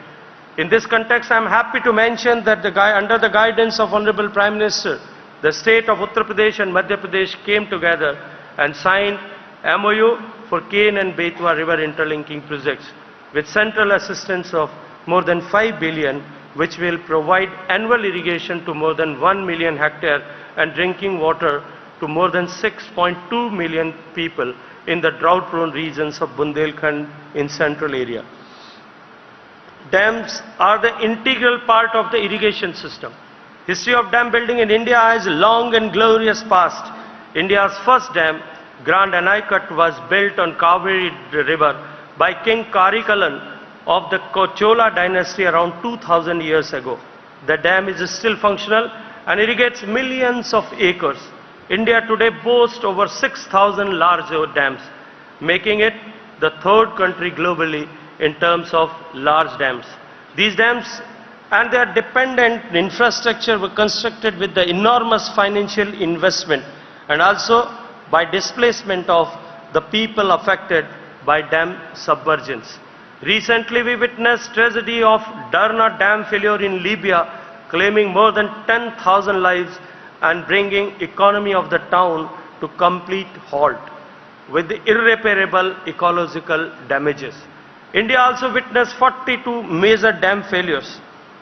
In this context, I am happy to mention that under the guidance of Honorable Prime Minister, the state of Uttar Pradesh and Madhya Pradesh came together and signed MOU for Ken and Betwa river interlinking projects with central assistance of more than 5 billion, which will provide annual irrigation to more than 1 million hectares and drinking water to more than 6.2 million people in the drought-prone regions of Bundelkhand in central area. Dams are the integral part of the irrigation system. History of dam building in India has a long and glorious past. India's first dam, Grand Anaicut, was built on Kaveri River by King Karikalan of the Chola dynasty around 2000 years ago. The dam is still functional and irrigates millions of acres. India today boasts over 6,000 large dams, making it the third country globally in terms of large dams. These dams and their dependent infrastructure were constructed with the enormous financial investment and also by displacement of the people affected by dam submergence. Recently, we witnessed tragedy of Darna Dam failure in Libya, claiming more than 10,000 lives and bringing economy of the town to complete halt with irreparable ecological damages. India also witnessed 42 major dam failures.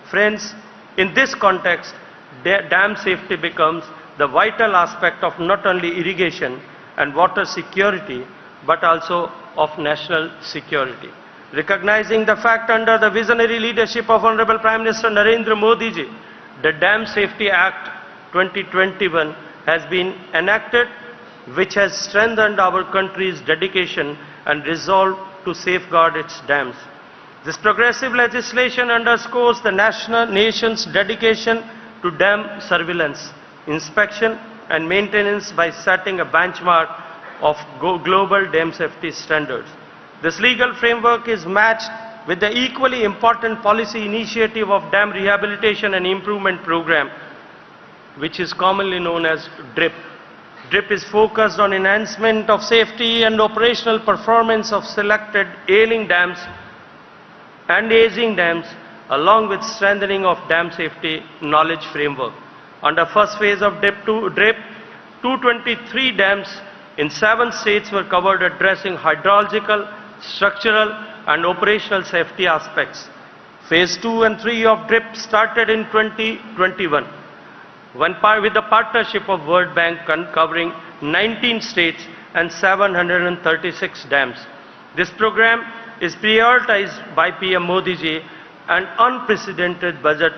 Friends, in this context, dam safety becomes the vital aspect of not only irrigation and water security, but also of national security. Recognizing the fact under the visionary leadership of Honorable Prime Minister Narendra Modi ji, the Dam Safety Act 2021 has been enacted, which has strengthened our country's dedication and resolve to safeguard its dams. This progressive legislation underscores the nation's dedication to dam surveillance, inspection and maintenance by setting a benchmark of global dam safety standards. This legal framework is matched with the equally important policy initiative of Dam Rehabilitation and Improvement Program, which is commonly known as DRIP. DRIP is focused on enhancement of safety and operational performance of selected ailing dams and aging dams, along with strengthening of dam safety knowledge framework. Under first phase of DRIP, 223 dams in 7 states were covered, addressing hydrological, structural and operational safety aspects. Phase 2 and 3 of DRIP started in 2021 with the partnership of World Bank covering 19 states and 736 dams. This program is prioritized by PM Modi ji, and unprecedented budget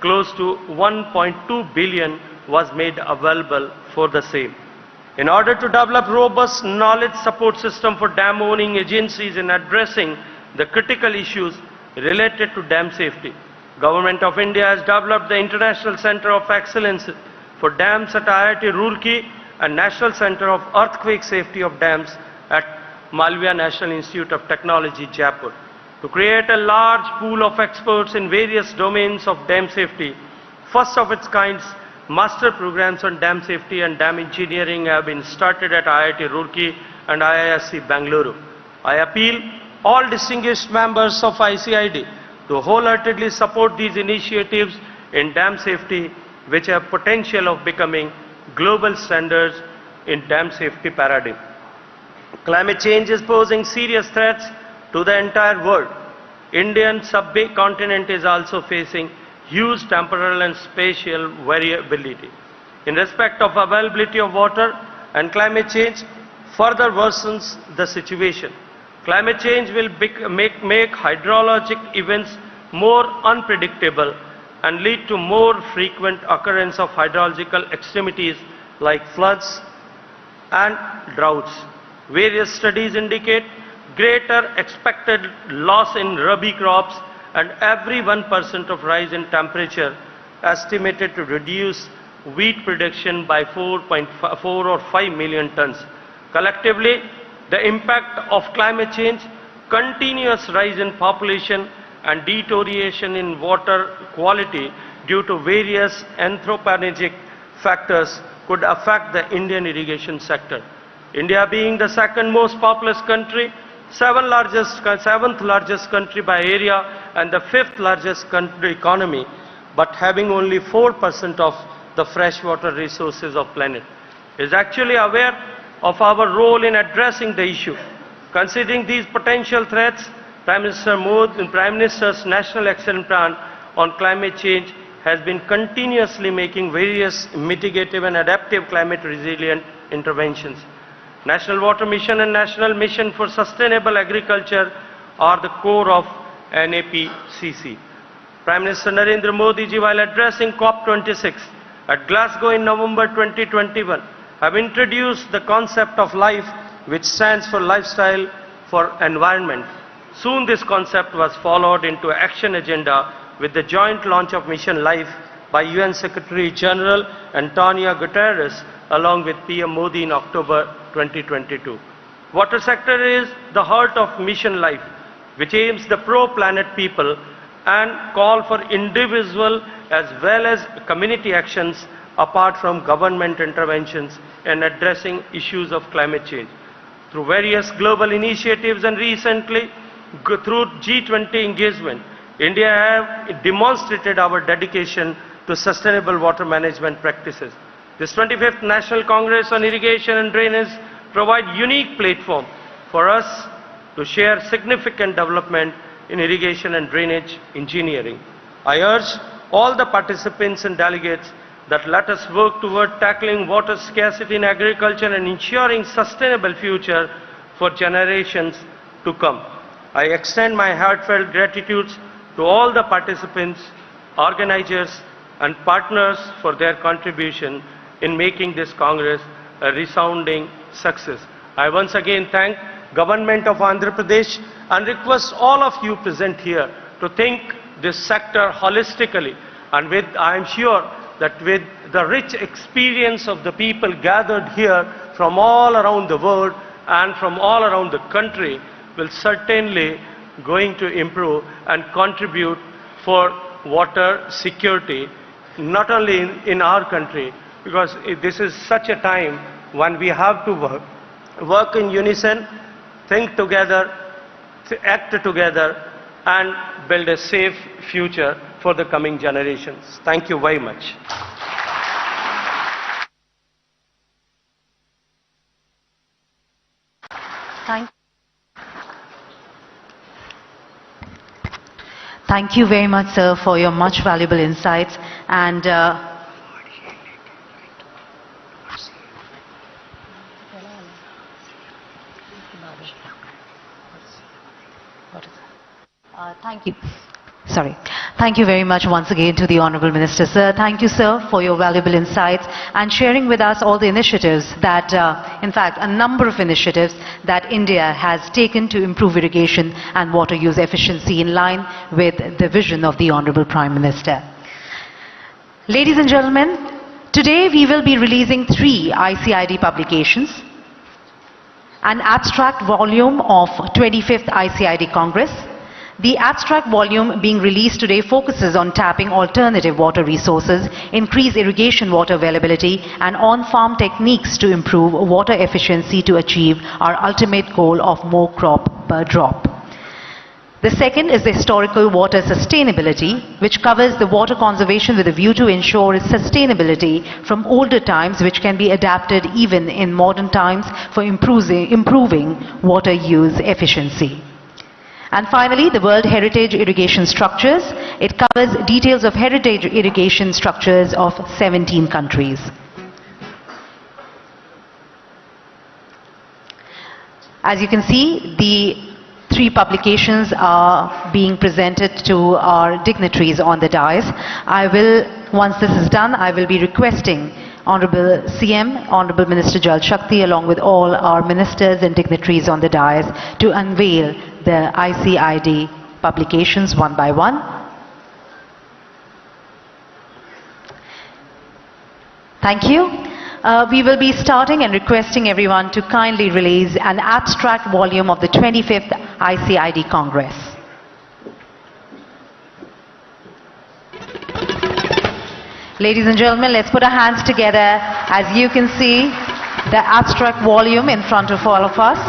close to 1.2 billion was made available for the same. In order to develop robust knowledge support system for dam owning agencies in addressing the critical issues related to dam safety, Government of India has developed the International Center of Excellence for Dams at IIT Roorkee and National Center of Earthquake Safety of Dams at Malviya National Institute of Technology, Jaipur, to create a large pool of experts in various domains of dam safety. First of its kind, master programs on dam safety and dam engineering have been started at IIT Roorkee and IISc Bangalore. I appeal all distinguished members of ICID to wholeheartedly support these initiatives in dam safety, which have potential of becoming global standards in dam safety paradigm. Climate change is posing serious threats to the entire world. Indian subcontinent is also facing huge temporal and spatial variability. In respect of availability of water, and climate change further worsens the situation. Climate change will make hydrologic events more unpredictable and lead to more frequent occurrence of hydrological extremities like floods and droughts. Various studies indicate greater expected loss in rabi crops and every 1% of rise in temperature estimated to reduce wheat production by 4.4 or 5 million tons. Collectively, the impact of climate change, continuous rise in population and deterioration in water quality due to various anthropogenic factors could affect the Indian irrigation sector. India being the second most populous country, seventh largest country by area and the fifth largest country economy, but having only 4% of the freshwater resources of planet, is actually aware of our role in addressing the issue. Considering these potential threats, Prime Minister's National Action Plan on Climate Change has been continuously making various mitigative and adaptive climate resilient interventions. National Water Mission and National Mission for Sustainable Agriculture are the core of NAPCC. Prime Minister Narendra Modi ji, while addressing COP26 at Glasgow in November 2021, have introduced the concept of life, which stands for lifestyle for environment. Soon this concept was followed into action agenda with the joint launch of Mission Life by UN Secretary General Antonio Guterres along with PM Modi in October 2022. Water sector is the heart of Mission Life, which aims the pro-planet people and call for individual as well as community actions apart from government interventions in addressing issues of climate change. Through various global initiatives and recently through G20 engagement, India have demonstrated our dedication to sustainable water management practices. This 25th National Congress on Irrigation and Drainage provide unique platform for us to share significant development in irrigation and drainage engineering. I urge all the participants and delegates that let us work toward tackling water scarcity in agriculture and ensuring sustainable future for generations to come. I extend my heartfelt gratitude to all the participants, organizers and partners for their contribution in making this Congress a resounding success. I once again thank Government of Andhra Pradesh and request all of you present here to think this sector holistically, and I am sure that with the rich experience of the people gathered here from all around the world and from all around the country will certainly going to improve and contribute for water security, not only in our country, because this is such a time when we have to work in unison, think together, act together, and build a safe future for the coming generations. Thank you very much. Thank you very much, sir, for your much valuable insights. And thank you. Sorry. Thank you very much once again to the Honorable Minister, sir. Thank you, sir, for your valuable insights and sharing with us all the initiatives that, in fact, a number of initiatives that India has taken to improve irrigation and water use efficiency in line with the vision of the Honorable Prime Minister. Ladies and gentlemen, today we will be releasing 3 ICID publications: an abstract volume of 25th ICID Congress. The abstract volume being released today focuses on tapping alternative water resources, increase irrigation water availability, and on-farm techniques to improve water efficiency to achieve our ultimate goal of more crop per drop. The second is the historical water sustainability, which covers the water conservation with a view to ensure its sustainability from older times, which can be adapted even in modern times for improving water use efficiency. And finally, the World Heritage Irrigation Structures. It covers details of heritage irrigation structures of 17 countries. As you can see, the 3 publications are being presented to our dignitaries on the dais. I will, once this is done, I will be requesting Honorable CM, Honorable Minister Jal Shakti, along with all our ministers and dignitaries on the dais to unveil the ICID publications one by one. Thank you. We will be starting and requesting everyone to kindly release an abstract volume of the 25th ICID Congress. Ladies and gentlemen, let's put our hands together. As you can see, the abstract volume in front of all of us.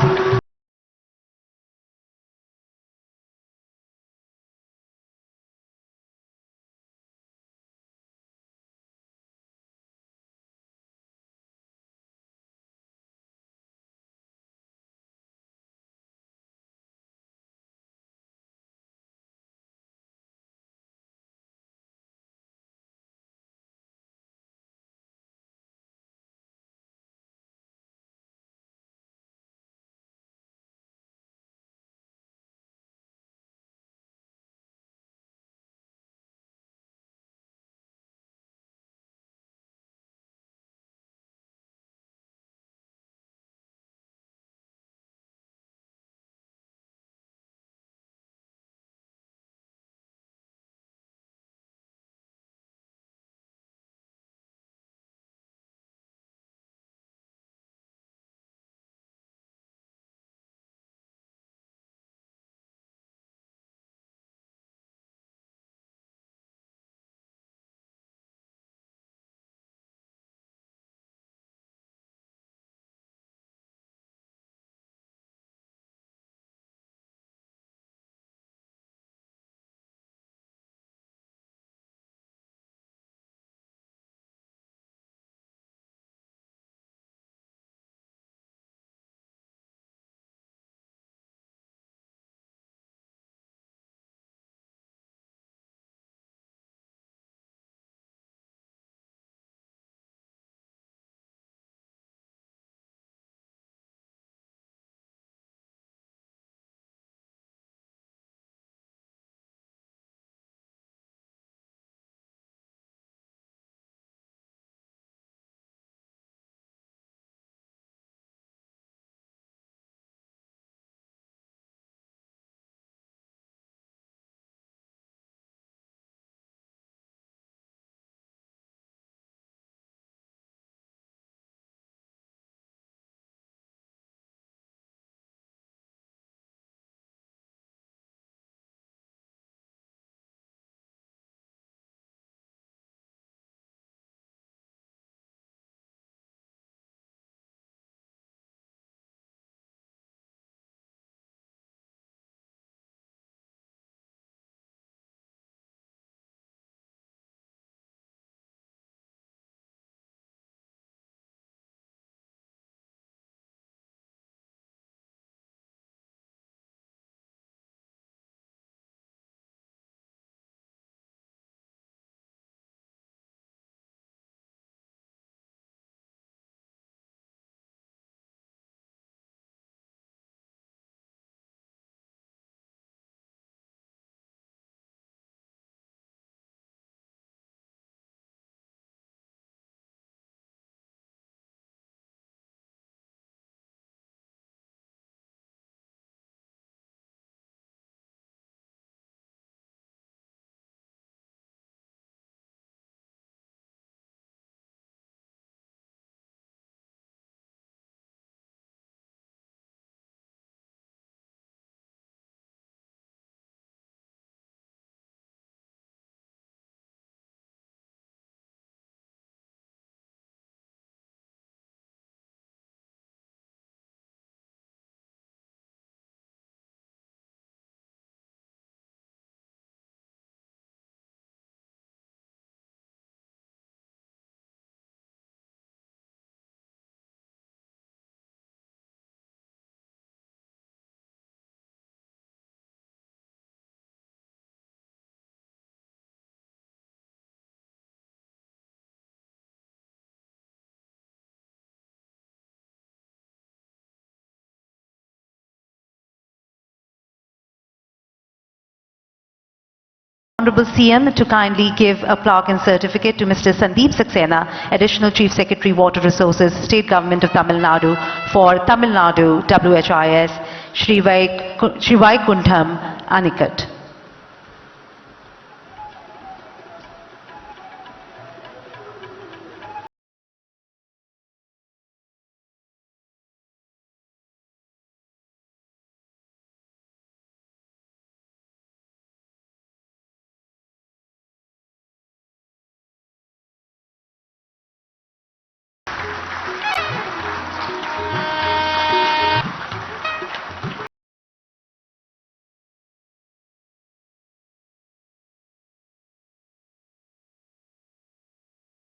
Honorable CM to kindly give a plaque and certificate to Mr. Sandeep Saxena, Additional Chief Secretary Water Resources, State Government of Tamil Nadu for Tamil Nadu WHIS, Shri Vaikuntham Anikat.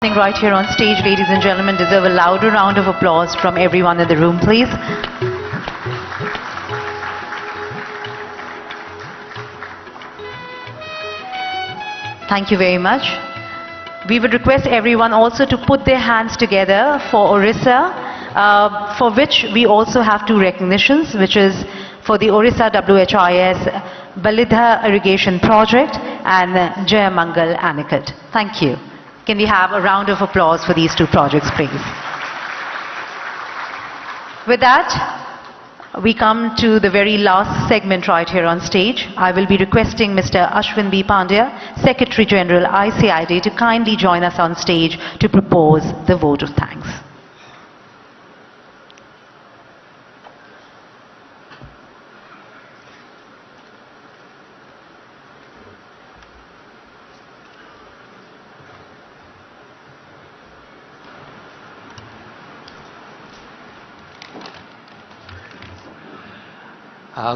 Right here on stage, ladies and gentlemen, deserve a louder round of applause from everyone in the room, please. Thank you very much. We would request everyone also to put their hands together for Orissa, for which we also have two recognitions, which is for the Orissa WHIS Balidha Irrigation Project and Jayamangal Anicut. Thank you. Can we have a round of applause for these two projects, please? With that, we come to the very last segment right here on stage. I will be requesting Mr. Ashwin B. Pandya, Secretary General ICID, to kindly join us on stage to propose the vote of thanks.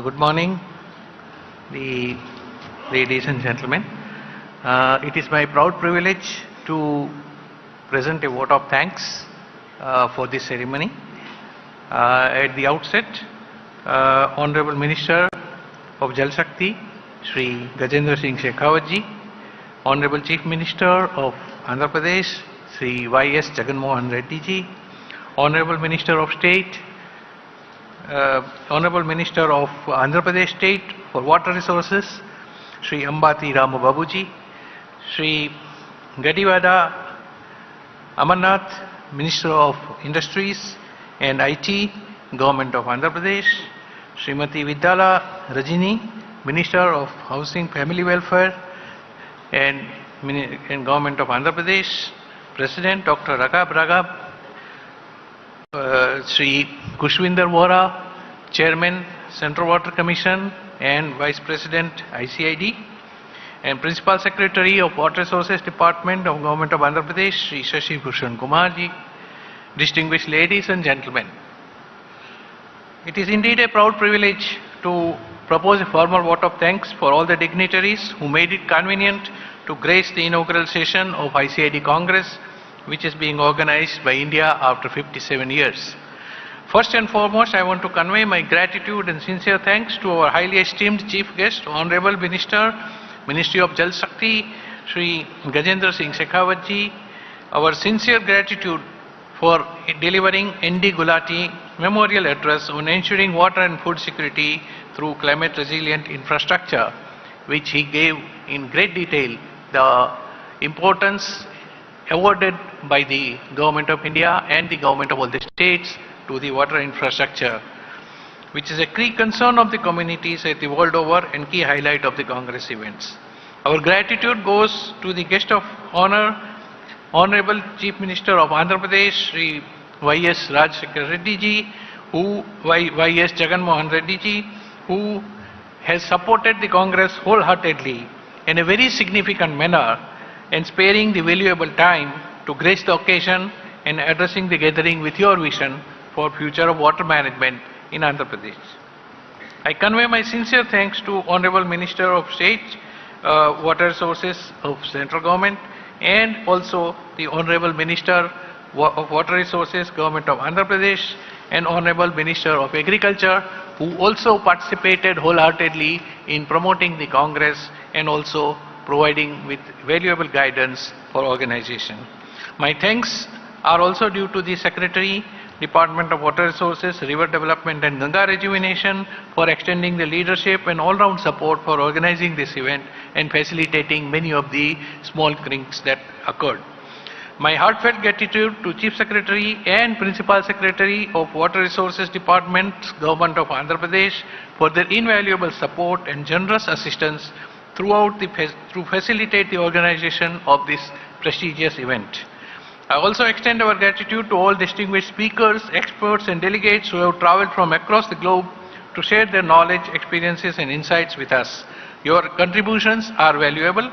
Good morning, ladies and gentlemen. It is my proud privilege to present a vote of thanks for this ceremony. At the outset, Honorable Minister of Jal Shakti, Shri Gajendra Singh Shekhawat ji, Honorable Chief Minister of Andhra Pradesh, Shri Y.S. Jagan Reddy ji, Honorable Minister of State, Honorable Minister of Andhra Pradesh State for Water Resources, Shri Ambati Ramu Babuji, Shri Gadiwada Amarnath, Minister of Industries and IT, Government of Andhra Pradesh, Srimati Vidyala Rajini, Minister of Housing, Family Welfare and Government of Andhra Pradesh, President Dr. Raghav, Sri Kushwinder Vora, Chairman Central Water Commission and Vice President ICID, and Principal Secretary of Water Resources Department of Government of Andhra Pradesh, Sri Shashi Bhushan Kumar ji, distinguished ladies and gentlemen. It is indeed a proud privilege to propose a formal vote of thanks for all the dignitaries who made it convenient to grace the inaugural session of ICID Congress, which is being organized by India after 57 years. First and foremost, I want to convey my gratitude and sincere thanks to our highly esteemed Chief Guest, Honorable Minister, Ministry of Jal Shakti, Shri Gajendra Singh Shekhawat ji. Our sincere gratitude for delivering N.D. Gulati Memorial Address on ensuring water and food security through climate resilient infrastructure, which he gave in great detail the importance awarded by the Government of India and the Government of all the states to the water infrastructure, which is a key concern of the communities at the world over and key highlight of the Congress events. Our gratitude goes to the guest of honor, Honorable Chief Minister of Andhra Pradesh, Sri Y.S. Rajshekar Reddy ji, Y.S. Jagan Mohan Reddy ji, who has supported the Congress wholeheartedly in a very significant manner and sparing the valuable time to grace the occasion and addressing the gathering with your vision for future of water management in Andhra Pradesh. I convey my sincere thanks to Honorable Minister of State, Water Resources of Central Government and also the Honorable Minister of Water Resources, Government of Andhra Pradesh and Honorable Minister of Agriculture, who also participated wholeheartedly in promoting the Congress and also providing with valuable guidance for organization. My thanks are also due to the Secretary, Department of Water Resources, River Development and Ganga Rejuvenation for extending the leadership and all-round support for organizing this event and facilitating many of the small things that occurred. My heartfelt gratitude to Chief Secretary and Principal Secretary of Water Resources Department, Government of Andhra Pradesh for their invaluable support and generous assistance to facilitate the organization of this prestigious event. I also extend our gratitude to all distinguished speakers, experts and delegates who have traveled from across the globe to share their knowledge, experiences and insights with us. Your contributions are valuable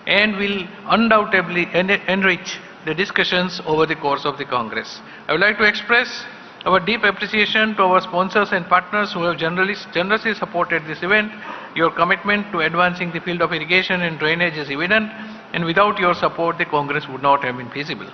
and will undoubtedly enrich the discussions over the course of the Congress. I would like to express our deep appreciation to our sponsors and partners who have generously supported this event. Your commitment to advancing the field of irrigation and drainage is evident and without your support, the Congress would not have been feasible.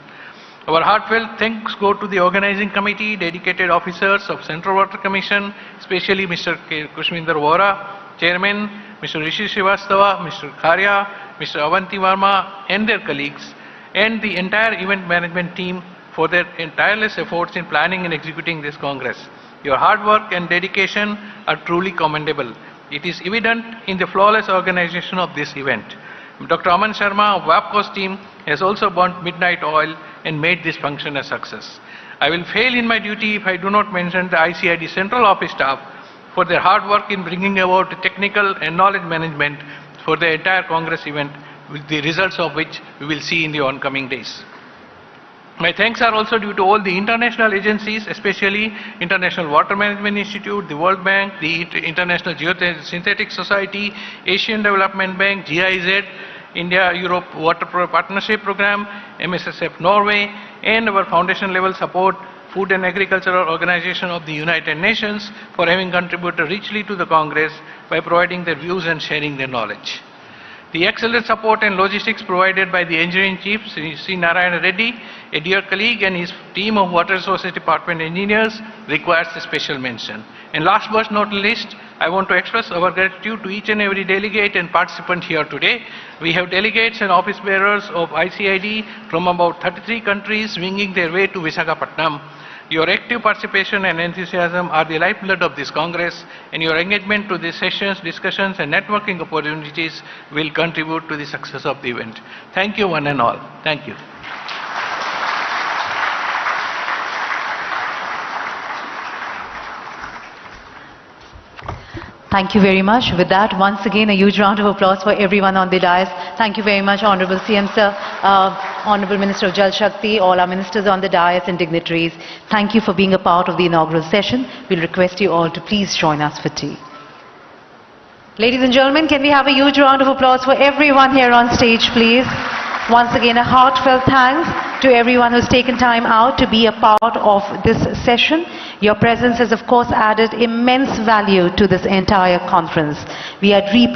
Our heartfelt thanks go to the organizing committee, dedicated officers of Central Water Commission, especially Mr. Kushwinder Vora, Chairman, Mr. Rishi Srivastava, Mr. Kharya, Mr. Avanti Varma, and their colleagues, and the entire event management team for their tireless efforts in planning and executing this Congress. Your hard work and dedication are truly commendable. It is evident in the flawless organization of this event. Dr. Aman Sharma of WAPCO's team has also burnt midnight oil and made this function a success. I will fail in my duty if I do not mention the ICID Central Office staff for their hard work in bringing about technical and knowledge management for the entire Congress event, with the results of which we will see in the oncoming days. My thanks are also due to all the international agencies, especially International Water Management Institute, the World Bank, the International Geosynthetic Society, Asian Development Bank, GIZ, India-Europe Water Partnership Program, MSSF Norway, and our foundation level support, Food and Agricultural Organization of the United Nations, for having contributed richly to the Congress by providing their views and sharing their knowledge. The excellent support and logistics provided by the Engineering Chief, Sri Narayana Reddy, a dear colleague, and his team of Water Resources Department engineers requires a special mention. And last but not least, I want to express our gratitude to each and every delegate and participant here today. We have delegates and office bearers of ICID from about 33 countries winging their way to Visakhapatnam. Your active participation and enthusiasm are the lifeblood of this Congress, and your engagement to these sessions, discussions, and networking opportunities will contribute to the success of the event. Thank you, one and all. Thank you. Thank you very much. With that, once again, a huge round of applause for everyone on the dais. Thank you very much, Honorable CM Sir, Honorable Minister of Jal Shakti, all our ministers on the dais and dignitaries. Thank you for being a part of the inaugural session. We'll request you all to please join us for tea. Ladies and gentlemen, can we have a huge round of applause for everyone here on stage, please? Once again, a heartfelt thanks to everyone who's taken time out to be a part of this session. Your presence has, of course, added immense value to this entire conference. We are deeply